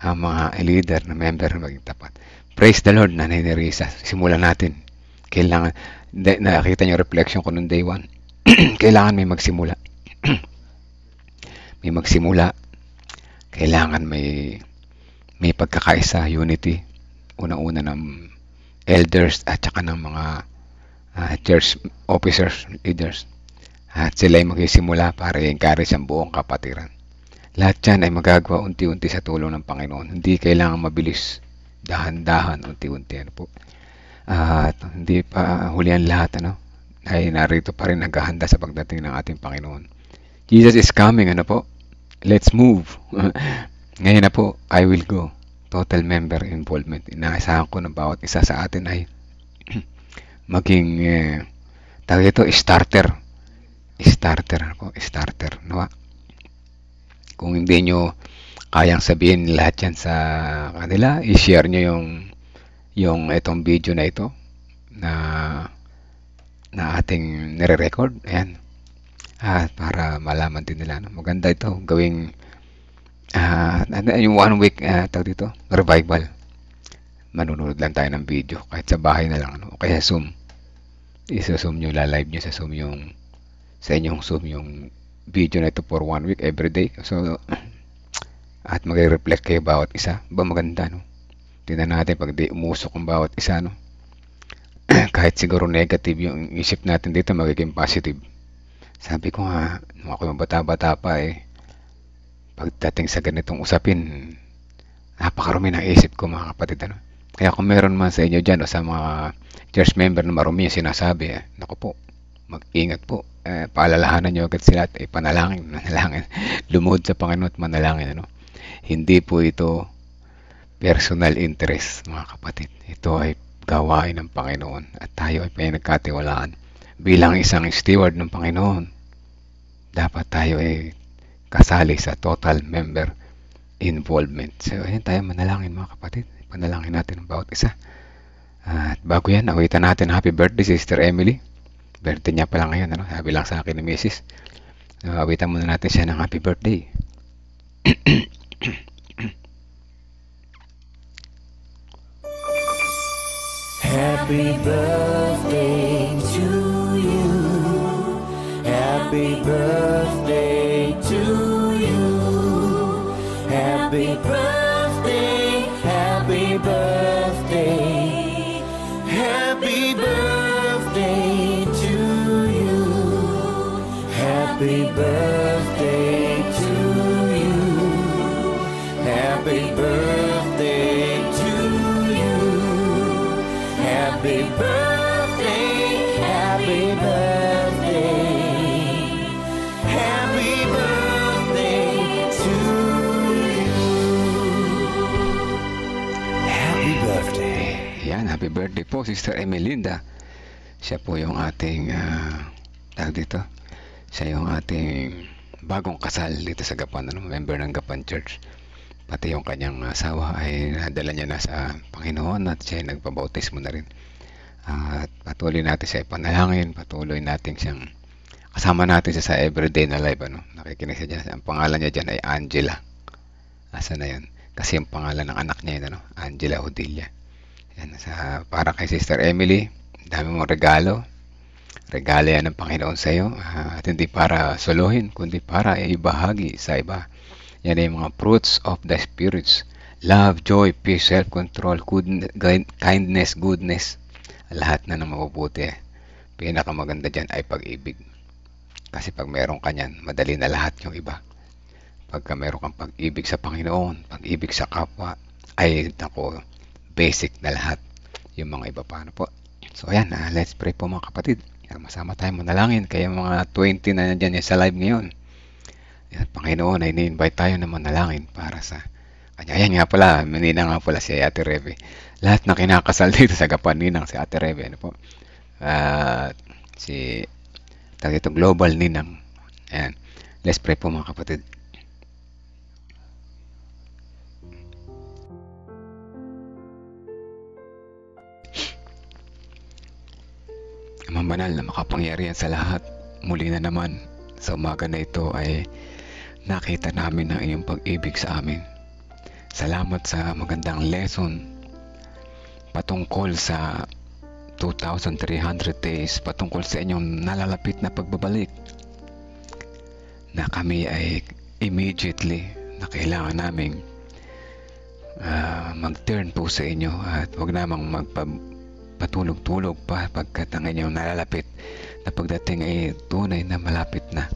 Ang mga leader na member na maging tapat. Praise the Lord, Nanay Nerissa. Simulan natin. Kailangan, nakita niyo reflection ko noong day 1. Kailangan may magsimula. May magsimula. Kailangan may pagkakaisa, unity. Unang-una ng elders at saka ng mga church officers, leaders. At sila ay magsisimula para i-encourage ang buong kapatiran. Lahat yan ay magagawa unti-unti sa tulong ng Panginoon. Hindi kailangan mabilis. Dahan-dahan, unti-unti. Ano po? At hindi pa huli ang lahat, ano? Ay narito pa rin naghahanda sa pagdating ng ating Panginoon. Jesus is coming, ano po? Let's move. Ngayon na po, I will go. Total member involvement. Inaasahan ko ng bawat isa sa atin ay maging tawag ito, starter. Starter, ano po? Starter, no? Kung hindi nyo kayang sabihin lahat yan sa kanila, i-share nyo yung itong video na ito na ating nire-record. Ayan. Para malaman din nila. No? Maganda ito. Gawing yung 1 week tawag dito, revival. Manunod lang tayo ng video. Kahit sa bahay na lang. Ano? O kaya Zoom. Isa-zoom nyo, la-live nyo sa Zoom sa inyong Zoom yung video na ito for 1 week everyday. So, at mag-reflect kayo bawat isa. Ba maganda, no? Tingnan natin pag di umusok ang bawat isa, no? Kahit siguro negative yung isip natin dito, magiging positive. Sabi ko nga, nung ako yung bata-bata pa pagdating sa ganitong usapin, napakarumi ng isip ko, mga kapatid, ano? Kaya kung meron man sa inyo dyan o sa mga church member na marumi yung sinasabi, naku po, mag-ingat po. Paalalahanan nyo agad sila at panalangin, lumuhod sa Panginoon at manalangin, ano? Hindi po ito personal interest, mga kapatid. Ito ay gawain ng Panginoon at tayo ay pinagkatiwalaan. Bilang isang steward ng Panginoon, dapat tayo ay kasali sa total member involvement. So, ayan tayo manalangin, mga kapatid. Panalangin natin ang bawat isa. At bago yan, awitan natin happy birthday, Sister Emily. Birthday niya pala ngayon, ano? Sabi lang sa akin ni Mrs. Awitan muna natin siya ng happy birthday. Happy birthday to you. Happy birthday to you. Happy birthday, happy birthday. Happy birthday to you. Happy birthday to you. Happy birthday to you. Happy birthday, happy birthday. Happy birthday to you. Happy birthday. Yan, happy birthday po, Sister Emelinda. Siya po yung ating tawag dito. Siya yung ating bagong kasal dito sa Gapan, ano? Member ng Gapan Church. Pati yung kanyang asawa ay nadala niya na sa Panginoon at siya ay nagpabautismo na rin. At patuloy natin siya ipanalangin, patuloy natin siyang kasama natin siya sa everyday na live, ano? Nakikinig siya dyan. Ang pangalan niya dyan ay Angela. Asa na yan? Kasi yung pangalan ng anak niya yun, ano? Angela Odilia. Yan, para kay Sister Emily, dami mong regalo. Regalo yan ng Panginoon sa iyo. At hindi para solohin, kundi para ibahagi sa iba. Yan ay mga fruits of the spirits. Love, joy, peace, self-control, kindness, goodness, lahat na ng mabubuti, pinakamaganda dyan ay pag-ibig. Kasi pag meron ka niyan, madali na lahat yung iba. Pagka meron kang pag-ibig sa Panginoon, pag-ibig sa kapwa, ay nako, basic na lahat yung mga iba pa. Ano po? So ayan, let's pray po mga kapatid. Masama tayo manalangin. Kaya mga 20 na nandyan sa live ngayon, yan, Panginoon, ay ni-invite tayo na manalangin para sa kanya. Ayan nga pala, ninang nga pala si Ate Rebe. Lahat na kinakasal dito sa Gapan, ninang si Ate Rebe. Ano po? Si ito Global Ninang. Ayan. Let's pray po mga kapatid. Amang banal na makapangyarihan sa lahat, muli na naman sa umaga na ito ay nakita namin ang iyong pag-ibig sa amin. Salamat sa magandang lesson patungkol sa 2,300 days, patungkol sa inyong nalalapit na pagbabalik, na kami ay immediately na kailangan naming mag-turn po sa inyo at huwag namang magpatulog-tulog pa pagkat ang inyong nalalapit na pagdating ay tunay na malapit na.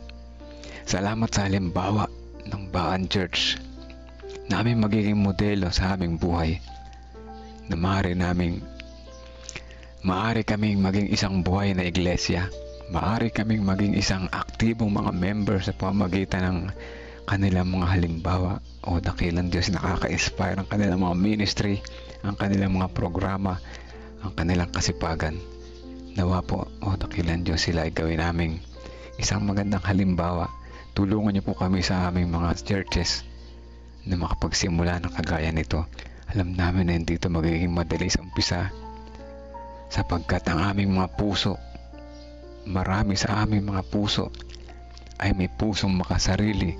Salamat sa halimbawa ng Baan Church na aming magiging modelo sa aming buhay, na maaari kaming maging isang buhay na iglesia, maaari kaming maging isang aktibong mga member sa pamamagitan ng kanilang mga halimbawa. O dakilang Diyos, nakaka-inspire ang kanilang mga ministry, ang kanilang mga programa, ang kanilang kasipagan. Nawa po, o dakilang Diyos, sila ay gawin naming isang magandang halimbawa. Tulungan niyo po kami sa aming mga churches na makapagsimula ng kagaya nito. Alam namin na hindi ito magiging madali sa umpisa, sapagkat ang aming mga puso, marami sa aming mga puso ay may pusong makasarili,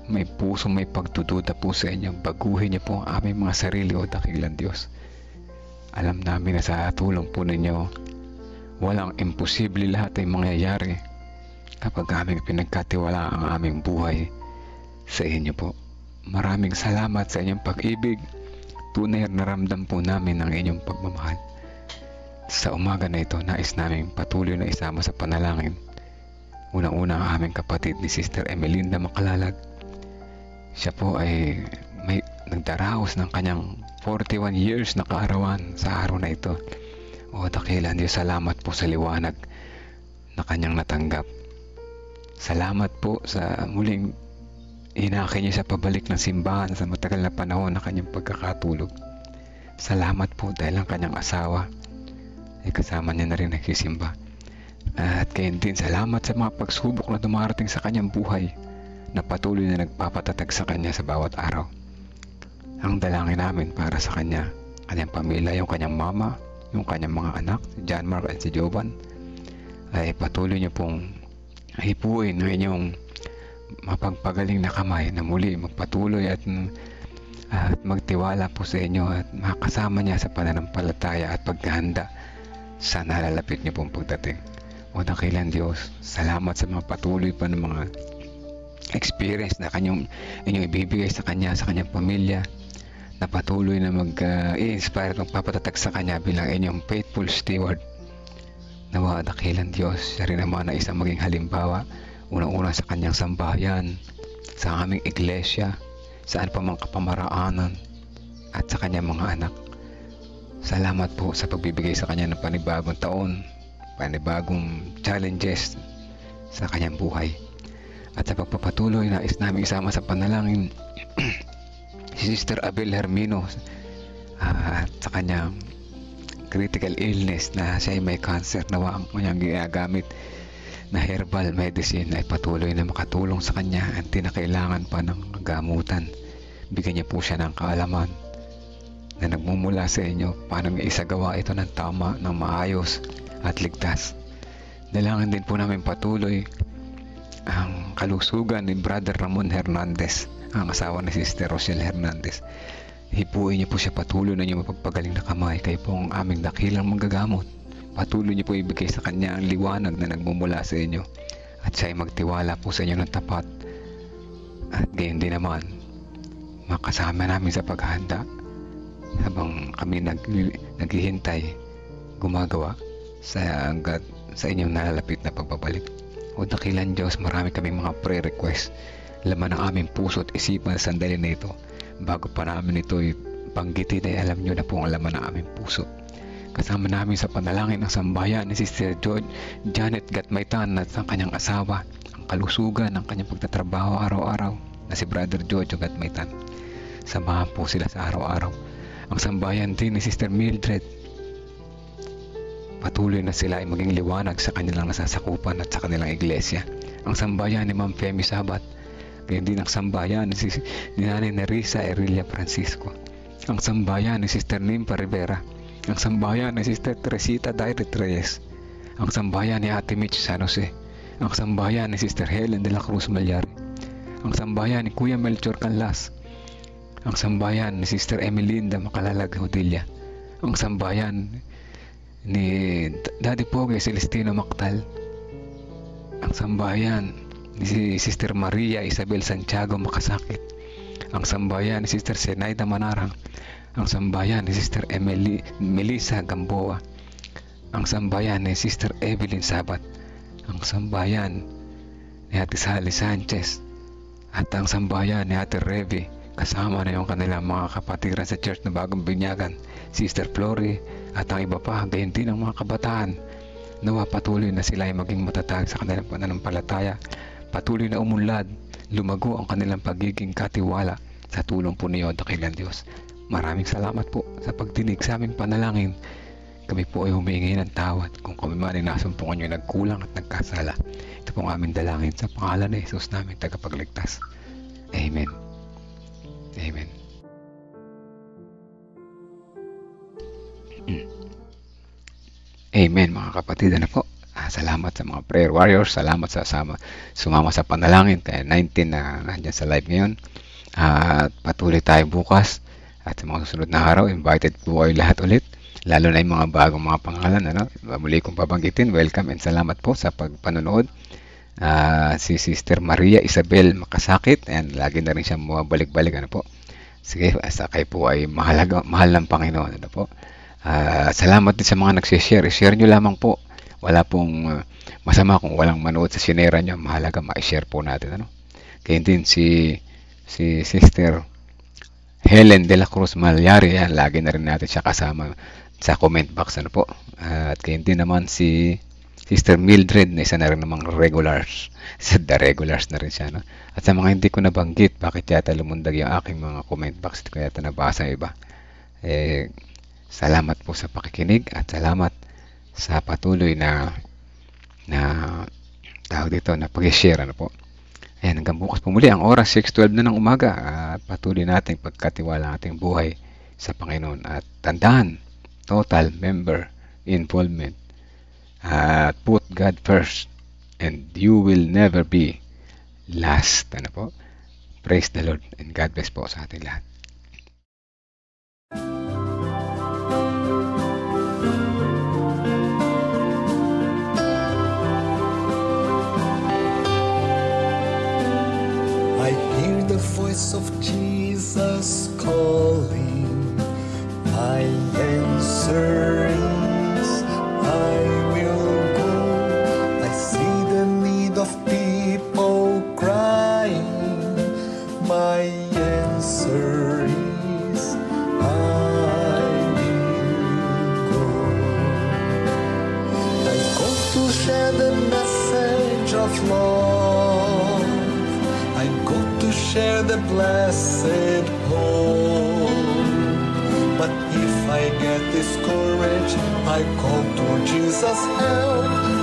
may pusong may pagdududa po sa inyo. Baguhin niyo po ang aming mga sarili, o dakilang Diyos. Alam namin na sa tulong po ninyo, walang imposible, lahat ay mangyayari kapag aming pinagkatiwala ang aming buhay sa inyo po. Maraming salamat sa inyong pag-ibig. Tunay na ramdam po namin ang inyong pagmamahal. Sa umaga na ito, nais namin patuloy na isama sa panalangin unang-una ang aming kapatid ni Sister Emelinda Makalalag. Siya po ay may nagdaraos ng kanyang 41 years na kaarawan sa araw na ito. O dakilan Diyos, salamat po sa liwanag na kanyang natanggap. Salamat po sa muling inakay niya sa pabalik ng simbahan sa matagal na panahon na kanyang pagkakatulog. Salamat po dahil ang kanyang asawa ay kasama niya na rin nagsisimba. At gayon din, salamat sa mga pagsubok na dumarating sa kanyang buhay, na patuloy na nagpapatatag sa kanya sa bawat araw. Ang dalangin namin para sa kanya, kanyang pamilya, yung kanyang mama, yung kanyang mga anak, si John Mark at si Jovan, ay patuloy niyo pong hipuin ng inyong mapagpagaling na kamay na muli magpatuloy at magtiwala po sa inyo at makasama niya sa pananampalataya at paghahanda sa nalalapit niyo pong pagdating. O dakilang Diyos, salamat sa mga patuloy pa ng mga experience na inyong ibibigay sa kanya, sa kanyang pamilya, na patuloy na mag-inspire at magpapatatag sa kanya bilang inyong faithful steward. Nawa dakilang Diyos, siya rin naman na isang maging halimbawa, unang-una sa kanyang sambahayan, sa aming iglesia, saan pa mang kapamaraanan, at sa kanyang mga anak. Salamat po sa pagbibigay sa kanya ng panibagong taon, panibagong challenges sa kanyang buhay. At sa pagpapatuloy, nais namin isama sa panalangin si Sister Abel Hermino at sa kanyang critical illness na siya ay may cancer. Nawa ang kanyang ginagamit na herbal medicine ay patuloy na makatulong sa kanya at di na kailangan pa ng gamutan. Bigyan niya po siya ng kaalaman na nagmumula sa inyo paano isagawa ito ng tama, ng maayos at ligtas. Dalangin din po namin patuloy ang kalusugan ni Brother Ramon Hernandez, ang asawa ni Sister Rochelle Hernandez. Hipuin niyo po siya, patuloy na niyo mapagpagaling na kamay. Kayo po ang aming dakilang manggagamot. Patuloy niyo po ibigay sa kanya ang liwanag na nagmumula sa inyo, at siya ay magtiwala po sa inyo ng tapat. At gayon din naman, makasama namin sa paghahanda habang kami naghihintay. gumagawa hanggat sa inyong nalalapit na pagbabalik. O dakilang Diyos, marami kaming mga prayer request, laman ng aming puso at isipan sa sandali na ito. Bago pa namin ito banggitin ay alam nyo na po ang laman ng aming puso. Kasama namin sa panalangin ng sambayan ni Sister Janet Gatmaytan at ang kanyang asawa, ang kalusugan ng kanyang pagtatrabaho araw-araw na si Brother Jojo Gatmaytan. Samahan po sila sa araw-araw. Ang sambayan din ni Sister Mildred, patuloy na sila ay maging liwanag sa kanilang nasasakupan at sa kanilang iglesia. Ang sambayan ni Ma'am Femi Sabat, gayon din ang sambayan ni Nanay Nerissa Erilia Francisco. Ang sambayan ni Sister Nimpa Rivera. Ang sambayan ni Sister Teresita Dairet Reyes. Ang sambayan ni Ate Mitch San Jose. Ang sambayan ni Sister Helen de la Cruz Malyari. Ang sambayan ni Kuya Melchor Canlas. Ang sambayan ni Sister Emelinda Macalalag Hodilla. Ang sambayan ni Daddy Pogue Celestino Mactal. Ang sambayan ni Sister Maria Isabel Santiago Makasakit. Ang sambayan ni Sister Zenaida Manarang. Ang sambayan ni Sister Melissa Gamboa. Ang sambayan ni Sister Evelyn Sabat. Ang sambayan ni Ate Sally Sanchez. At ang sambayan ni Ate Revi, kasama na yung kanilang mga kapatiran sa church na Bagong Binyagan, Sister Flory, at ang iba pa, gayon din ang mga kabataan. Nawa patuloy na sila ay maging matatag sa kanilang pananampalataya, patuloy na umunlad, lumago ang kanilang pagiging katiwala sa tulong po niyo, dakilang Diyos. Maraming salamat po sa pagdinig sa aming panalangin. Kami po ay humingi ng tawad kung kami man ay nasumpungan nyo nagkulang at nagkasala. Ito pong aming dalangin sa pangalan ni Jesus namin tagapagligtas. Amen. Amen. Amen mga kapatid. Ano po? Salamat sa mga prayer warriors. Salamat sa sumama sa panalangin. Kaya 19 na nandyan sa live ngayon. At patuloy tayo bukas. At sa mga susunod na araw, invited po kayo lahat ulit. Lalo na yung mga bagong mga pangalan. Muli kong babanggitin. Welcome and salamat po sa pagpanonood. Si Sister Maria Isabel Makasakit. Ayan, lagi na rin siya bumabalik-balik. Ano po? Sige, kayo po ay mahal ng Panginoon. Ano po? Salamat din sa mga nagsishare. I-share nyo lamang po. Wala pong masama kung walang manood sa sinera nyo. Mahalaga ma-share po natin. Ano? Kaya din si Sister Helen de la Cruz Malyari, yan, lagi na rin natin siya kasama sa comment box. Ano po? At kaya din naman si Sister Mildred na isa na rin namang regulars. The regulars na rin siya. No? At sa mga hindi ko nabanggit, bakit yata lumundag yung aking mga comment box, hindi ko yata nabasa iba. Salamat po sa pakikinig at salamat sa patuloy na tawag dito na pag-share. Ano po? Ayan, hanggang bukas po muli. Ang oras 6:12 na ng umaga. Patuloy natin pagkatiwala ating buhay sa Panginoon. At tandaan, total member involvement. Put God first and you will never be last. Ano po? Praise the Lord and God bless po sa ating lahat. I hear the voice of Jesus calling. My answer is, I will go. I see the need of people crying. My answer is, I will go. I go to share the message of love. I go to share the blessed hope. But if I get discouraged, I call to Jesus' help.